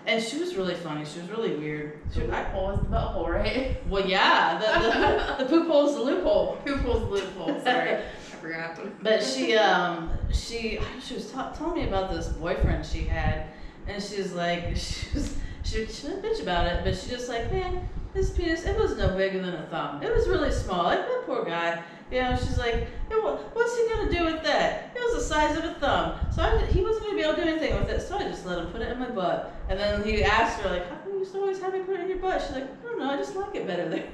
and she was really funny. She was really weird. The loophole is the butthole, right? Well, yeah, the poop hole is the loophole. Poop hole's the loophole. Sorry, I forgot. But she was telling me about this boyfriend she had, and she was like, she didn't bitch about it, but she just like, man, his penis, it was no bigger than a thumb. It was really small. Like that poor guy. You know, she's like, what's he gonna do with that? It was the size of a thumb. So he wasn't gonna be able to do anything with it. So I just let him put it in my butt. And then he asked her like, how come you used to always have me put it in your butt? She's like, I don't know, I just like it better there.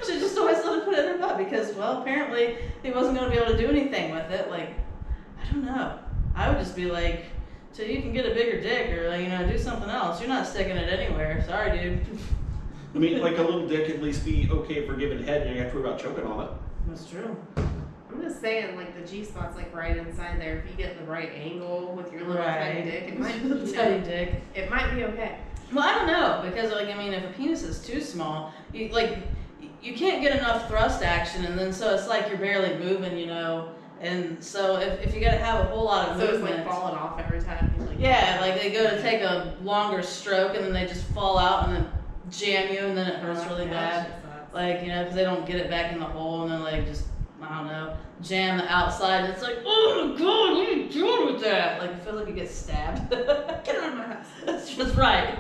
She just always let him put it in her butt because, well, apparently he wasn't gonna be able to do anything with it. Like, I don't know. I would just be like, till you can get a bigger dick or do something else. You're not sticking it anywhere. Sorry, dude. I mean, like a little dick at least be okay for giving head, and you don't have to worry about choking on it. That's true. I'm just saying, like the G spot's like right inside there. If you get the right angle with your little tiny dick, it might tiny dick. It might be okay. Well, I don't know because if a penis is too small, you can't get enough thrust action, and then so it's like you're barely moving, And so if you gotta have a whole lot of movement, it's like falling off every time. Like they go to take a longer stroke and then they just fall out and then jam you and then it hurts really bad. Because they don't get it back in the hole and then just, I don't know, jam the outside and it's like, oh my god, what are you doing with that? Like, it feels like you get stabbed. Get it out of my house. That's right.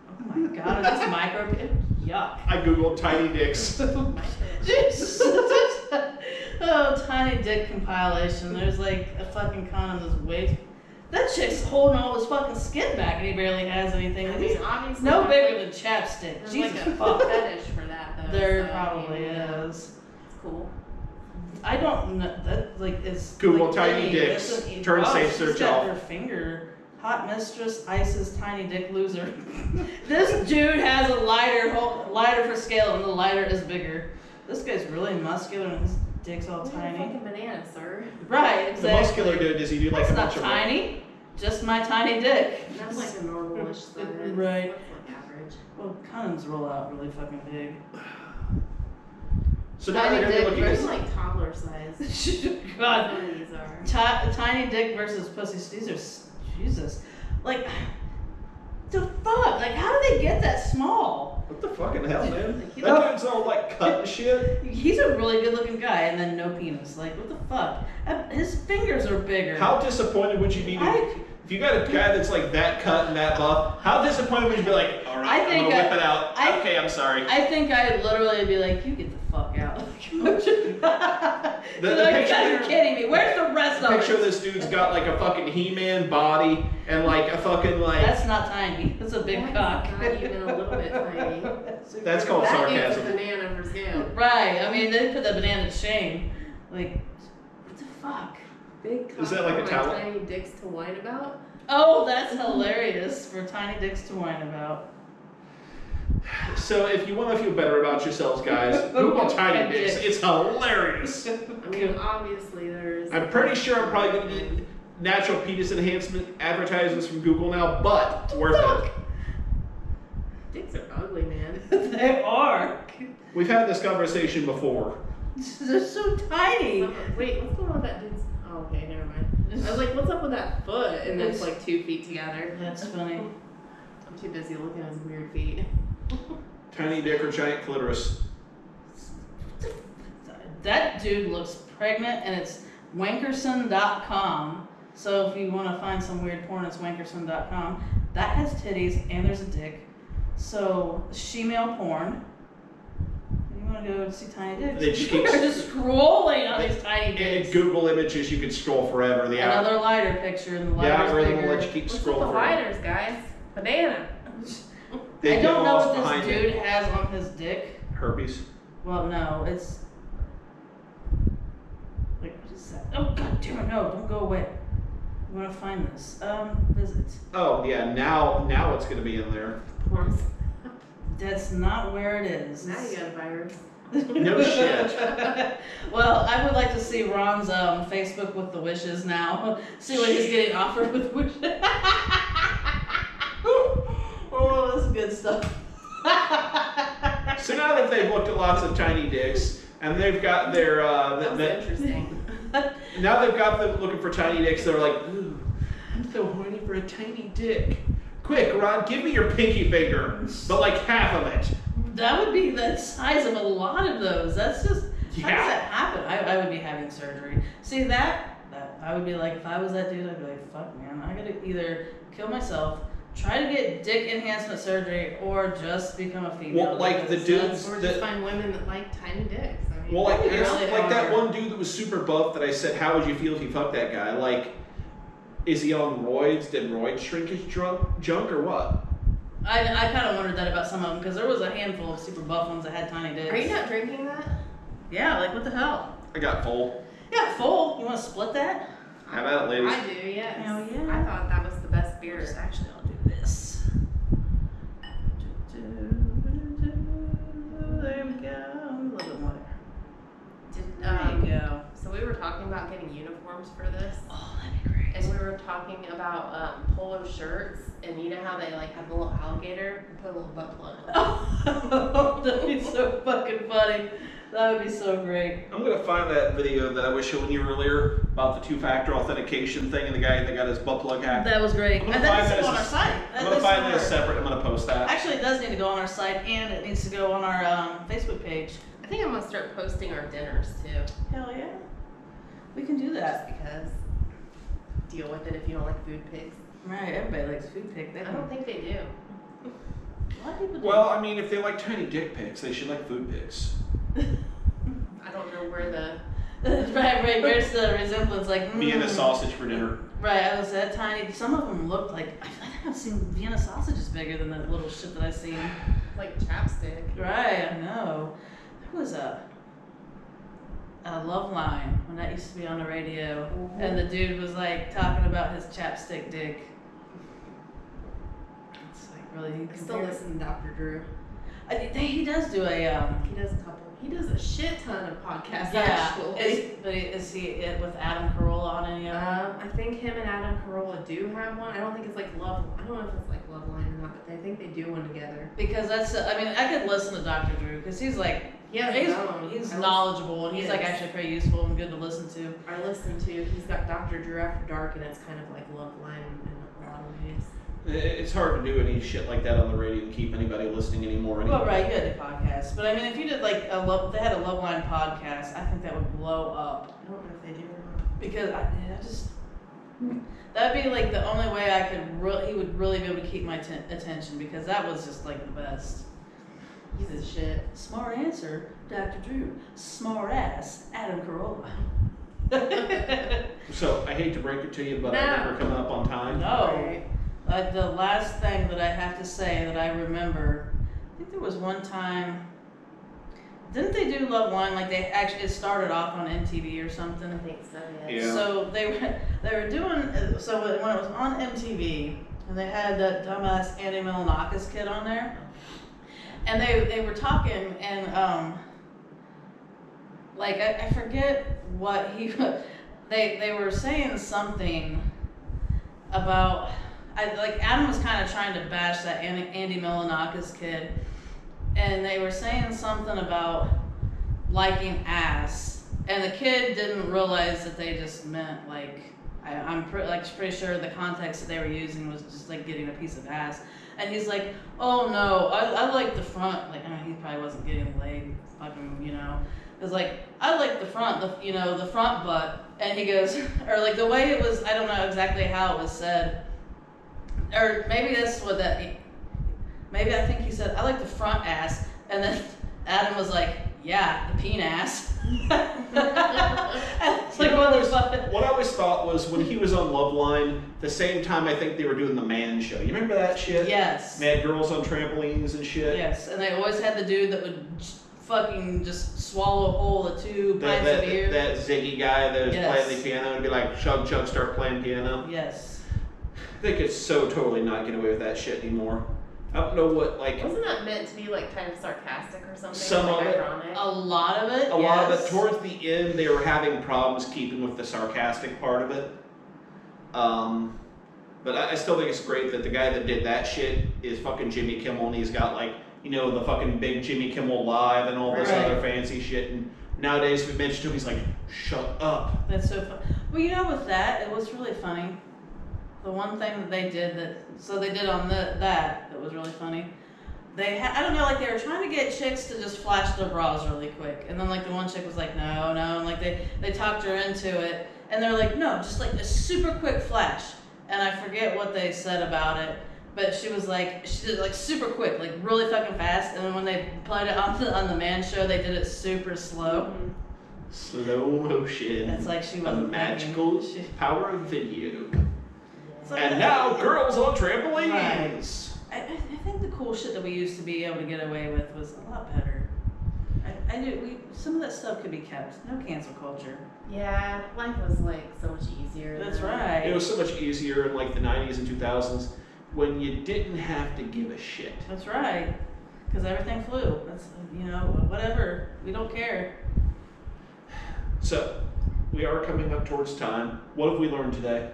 Oh my god, is this micropenis? Yuck. I googled tiny dicks. Jesus. Oh, tiny dick compilation. There's like a fucking condom that's way. That chick's holding all his fucking skin back and he barely has anything. I mean, obviously, no bigger than chapstick. There's Jesus like a fuck. fetish for that though. There so, probably is. It's cool. I don't know. That is. Google like, tiny dicks. Turn safe search she's got off. her finger. Hot mistress, Ice's tiny dick loser. This dude has a lighter for scale, and the lighter is bigger. This guy's really muscular, and his dick's all tiny. Fucking banana, sir. Right, exactly. The muscular dude, does he do like That's a not bunch of tiny. Just my tiny dick. That's like a normal-ish size. Right. That's like average. Well, condoms roll out really fucking big. So now they're gonna be looking There's at like toddler size. God. Some of these are. Tiny dick versus pussy. These are Jesus. Like, the fuck? Like, how do they get that small? what the fucking hell, man? Like, That dude's all like cut and shit. He's a really good-looking guy, and then no penis. Like, what the fuck? His fingers are bigger. How disappointed would you be? If you got a guy that's like that cut and that buff, how disappointed would you be like, all right, I'm gonna whip it out. Okay, I'm sorry. I think I'd literally be like, you get the fuck out. The You're kidding me. Where's the rest of it? Picture this dude's got like a fucking He-Man body and like a fucking like. That's not tiny. That's a big cock. Not even a little bit tiny. That's called sarcasm. That needs a banana for scale. Right. I mean, they put that banana to shame. Like, what the fuck? Big cock Is that like a for towel? my tiny dicks to whine about? Oh, that's hilarious for tiny dicks to whine about. So if you want to feel better about yourselves, guys, Google tiny dicks. It's hilarious. I mean, obviously there's. I'm pretty sure I'm probably going to get natural penis enhancement advertisements from Google now, but it's worth it. Dicks are ugly, man. They are. We've had this conversation before. They're so tiny. Wait, what's going on with that dude's? Oh, okay, never mind. I was like, what's up with that foot? And it's like 2 feet together. That's funny. I'm too busy looking at his weird feet. Tiny dick or giant clitoris. That dude looks pregnant, and it's wankerson.com. So if you want to find some weird porn, it's wankerson.com. That has titties and there's a dick. So shemale porn. You want to go see tiny dicks? They just keep You're just scrolling on these tiny dicks. In Google Images, you could scroll forever. Another lighter picture, and the The lighter's algorithm bigger. will let you keep What's with scrolling the forever. lighters, guys? Banana. They I get don't know lost what behind this dude it. has on his dick. Herpes. Well, no, it's like, what is that? Oh god damn it! No, don't go away. You want to find this? Visit. Oh yeah, now it's gonna be in there. Porn. That's not where it is. Now you got a virus. No shit. Well, I would like to see Ron's Facebook with the wishes now. See what he's getting offered with wishes. Oh, that's good stuff. So now that they've looked at lots of tiny dicks and they've got their That's interesting. now they've got them looking for tiny dicks, they're like, ooh, I'm so horny for a tiny dick. Quick, Ron, give me your pinky finger, but like half of it. That would be the size of a lot of those. That's just, how Yeah. does that happen? I would be having surgery. See, that I would be like, if I was that dude, I'd be like, fuck man, I gotta either kill myself, try to get dick enhancement surgery, or just become a female. Well, like the because dudes Or that just find women that like tiny dicks. I mean, well, like, they it's really like that are. one dude that was super buff that I said, how would you feel if you fucked that guy? Like, is he on roids? Did roids shrink his junk or what? I kind of wondered that about some of them, because there was a handful of super buff ones that had tiny dicks. Are you not drinking that? Yeah, like what the hell? I got full. Yeah, full. You want to split that? How about it, ladies? I do, yes. Hell yeah. I thought that was the best beer. Actually, I'll do this. There we go. A little bit more there. There you go. So we were talking about getting uniforms for this. Oh, that'd be great. And we were talking about polo shirts, and you know how they like have the little alligator and put a little butt plug on it. Oh, that'd be so fucking funny. That would be so great. I'm gonna find that video that I was showing you earlier about the two-factor authentication thing and the guy that got his butt plug hacked. That was great. I'm And gonna that find needs to go that on our as site. I'm gonna find that as separate. I'm gonna post that. Actually, it does need to go on our site, and it needs to go on our Facebook page. I think I'm gonna start posting our dinners too. Hell yeah. We can do that. Just because. Deal with it if you don't like food pics. Right, everybody likes food pic. I don't think they do. A lot of people do. Well, I mean, if they like tiny dick pics, they should like food pics. I don't know where the. right. Where's the resemblance? Like Vienna sausage for dinner. Right, I was that tiny. Some of them looked like I think I've seen Vienna sausages bigger than the little shit that I've seen. Like chapstick. Right, I know. There was a Love Line when that used to be on the radio, and the dude was like talking about his chapstick dick. It's like really. I still listen to Dr. Drew. He does do a He does a couple. He does a shit ton of podcasts. yeah. Actually. Is he with Adam Carolla on any of them? I think him and Adam Carolla do have one. I don't think it's like Love. I don't know if it's like Love Line or not, but I think they do one together. Because that's. I mean, I could listen to Dr. Drew because he's like. Yeah, He's knowledgeable and he's like actually pretty useful and good to listen to. I listen to. He's got Dr. Drew After Dark, and it's kind of like Love Line in a lot of ways. It's hard to do any shit like that on the radio and keep anybody listening anymore. Anyway. Well, right, you had a podcast, but I mean, if you did like they had a Love Line podcast, I think that would blow up I don't know if they do or not. because I That'd be like the only way I could he would really be able to keep my attention, because that was just like the best. He's a shit. Smart answer, Dr. Drew. Smart ass, Adam Carolla. So I hate to break it to you, but No. I never come up on time. No. The last thing that I have to say that I remember, I think there was one time, didn't they do Love Wine? Like they actually, it started off on MTV or something. I think so, yeah. Yeah. So they were doing, so when it was on MTV, and they had that dumbass Andy Milonakis kid on there, and they were talking, and like I forget what they were saying something about, Adam was kind of trying to bash that Andy Milonakis kid, and they were saying something about liking ass, and the kid didn't realize that they just meant like, I'm pretty sure the context that they were using was just like getting a piece of ass. And he's like, oh no, I like the front. Like, I mean, he probably wasn't getting laid, fucking, you know. It was like, I like the front, the front butt. And he goes, or like the way it was, I don't know exactly how it was said. Or maybe that's what maybe I think he said, I like the front ass. And then Adam was like, yeah, the penis. It's like, what I always thought was when he was on Loveline, the same time I think they were doing the man show. You remember that shit? Yes. Mad girls on trampolines and shit. Yes, and they always had the dude that would fucking just swallow whole of 2 pints of beer. That Ziggy guy that was Yes. playing the piano and be like, chug, chug, start playing piano. Yes. They could so totally not get away with that shit anymore. I don't know what, like... Wasn't that meant to be like kind of sarcastic or something? Some like of it. ironic? A lot of it, A lot of it. yes. Towards the end, they were having problems keeping with the sarcastic part of it. But I still think it's great that the guy that did that shit is fucking Jimmy Kimmel, and he's got like, you know, the fucking big Jimmy Kimmel Live and all this Right. other fancy shit. And nowadays, if we mention to him, he's like, shut up. That's so fun. Well, you know, with that, it was really funny. The one thing that they did they did on that was really funny. They I don't know, like they were trying to get chicks to just flash their bras really quick, and then like the one chick was like, no, and like they talked her into it, and they're like, no, just like a super quick flash. And I forget what they said about it, but she did like super quick, like really fucking fast. And then when they played it on the man show, they did it super slow. Mm-hmm. Slow motion. It's like she The wasn't magical thinking. power of video. It's like And that. now, girls on trampolines. Right. I think the cool shit that we used to be able to get away with was a lot better. Some of that stuff could be kept. No cancel culture. Yeah, life was like so much easier. That's then. right. It was so much easier in like the 90s and 2000s when you didn't have to give a shit. That's right. Because everything flew. That's, whatever. We don't care. So, we are coming up towards time. What have we learned today?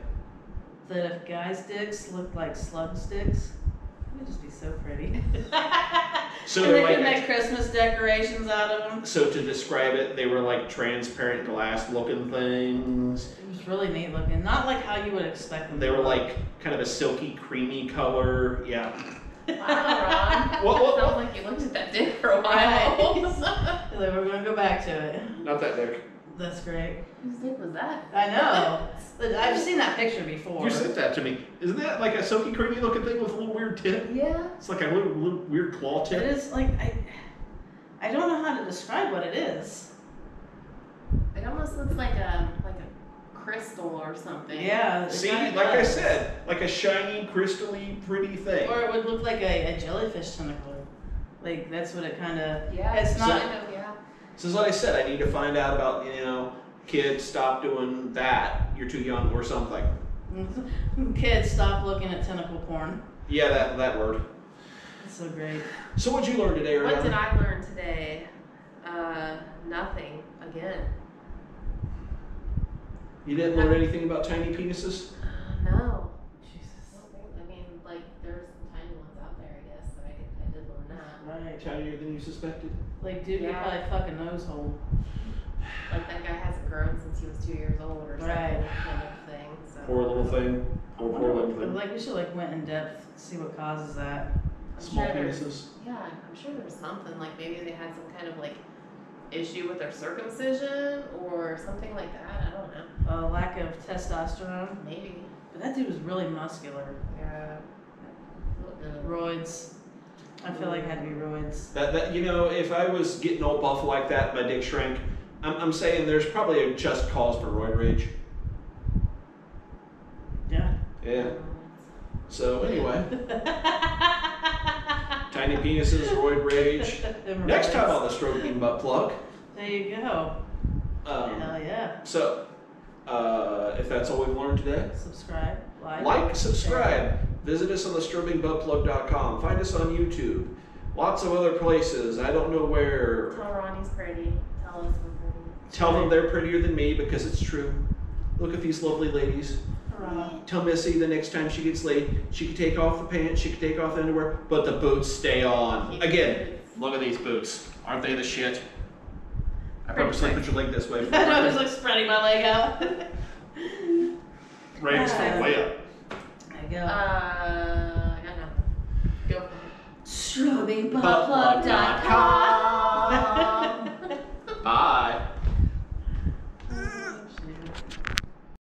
That if guys' dicks looked like slug sticks, it would just be so pretty. So And they're they could like, make Christmas decorations out of them. so to describe it, they were like transparent glass looking things. It was really neat looking. Not like how you would expect them. They to were look. like kind of a silky, creamy color. Yeah. Wow, Ron. What? Sounds like you looked at that dick for a while. Like, we're going to go back to it. Not that dick. That's great. Whose dick was that? I know. But I've seen that picture before. You sent that to me. Isn't that like a silky, creamy looking thing with a little weird tip? Yeah. It's like a little weird claw It tip. is like, I don't know how to describe what it is. It almost looks like a crystal or something. Yeah. it See, kinda like I does. said, like a shiny, crystally, pretty thing. Or it would look like a jellyfish tentacle. Like, that's what it kind of... Yeah. It's not... kind of, yeah. So as I said, I need to find out about, kids, stop doing that. You're too young or something. Kids, stop looking at tentacle porn. Yeah, that word. It's so great. So what'd you learn today, Ariana? What did I learn today? Nothing. Again. You didn't learn anything about tiny penises? No. Jesus. I mean, like, there's some tiny ones out there, I guess, so I did learn that. Right. Tinier than you suspected? Like, dude, you Yeah. probably fucking nose hole. Like, that guy hasn't grown since he was 2 years old or something, Right. kind of thing. So. Poor little thing. I Poor wonder little what- thing. like, we should, like, went in depth, see what causes that. I'm Small sure there's- penises. Yeah, I'm sure there was something, like maybe they had some kind of like issue with their circumcision or something like that. I don't know. A lack of testosterone. Maybe. But that dude was really muscular. Yeah. Roids. I feel like it had to be roids. That you know, if I was getting all buff like that, my dick shrank. I'm saying there's probably a just cause for roid rage. Yeah. Yeah. So anyway, tiny penises, roid rage. Next time on the Strobing butt plug. There you go. Hell yeah. So, if that's all we've learned today, Subscribe, subscribe. Visit us on the strobingbuttplug.com. Find us on YouTube. Lots of other places. I don't know where. Tell Ronnie's pretty. Tell us we're pretty. Tell them they're prettier than me because it's true. Look at these lovely ladies. Hurrah. Tell Missy the next time she gets laid, she can take off the pants, she can take off the underwear, but the boots stay on. Again, look at these boots. Aren't they the shit? I purposely put your leg this way. I was like spreading my leg out. Rags from way up. There you go. I got nothing. Go for it. Strobingbuttplug.com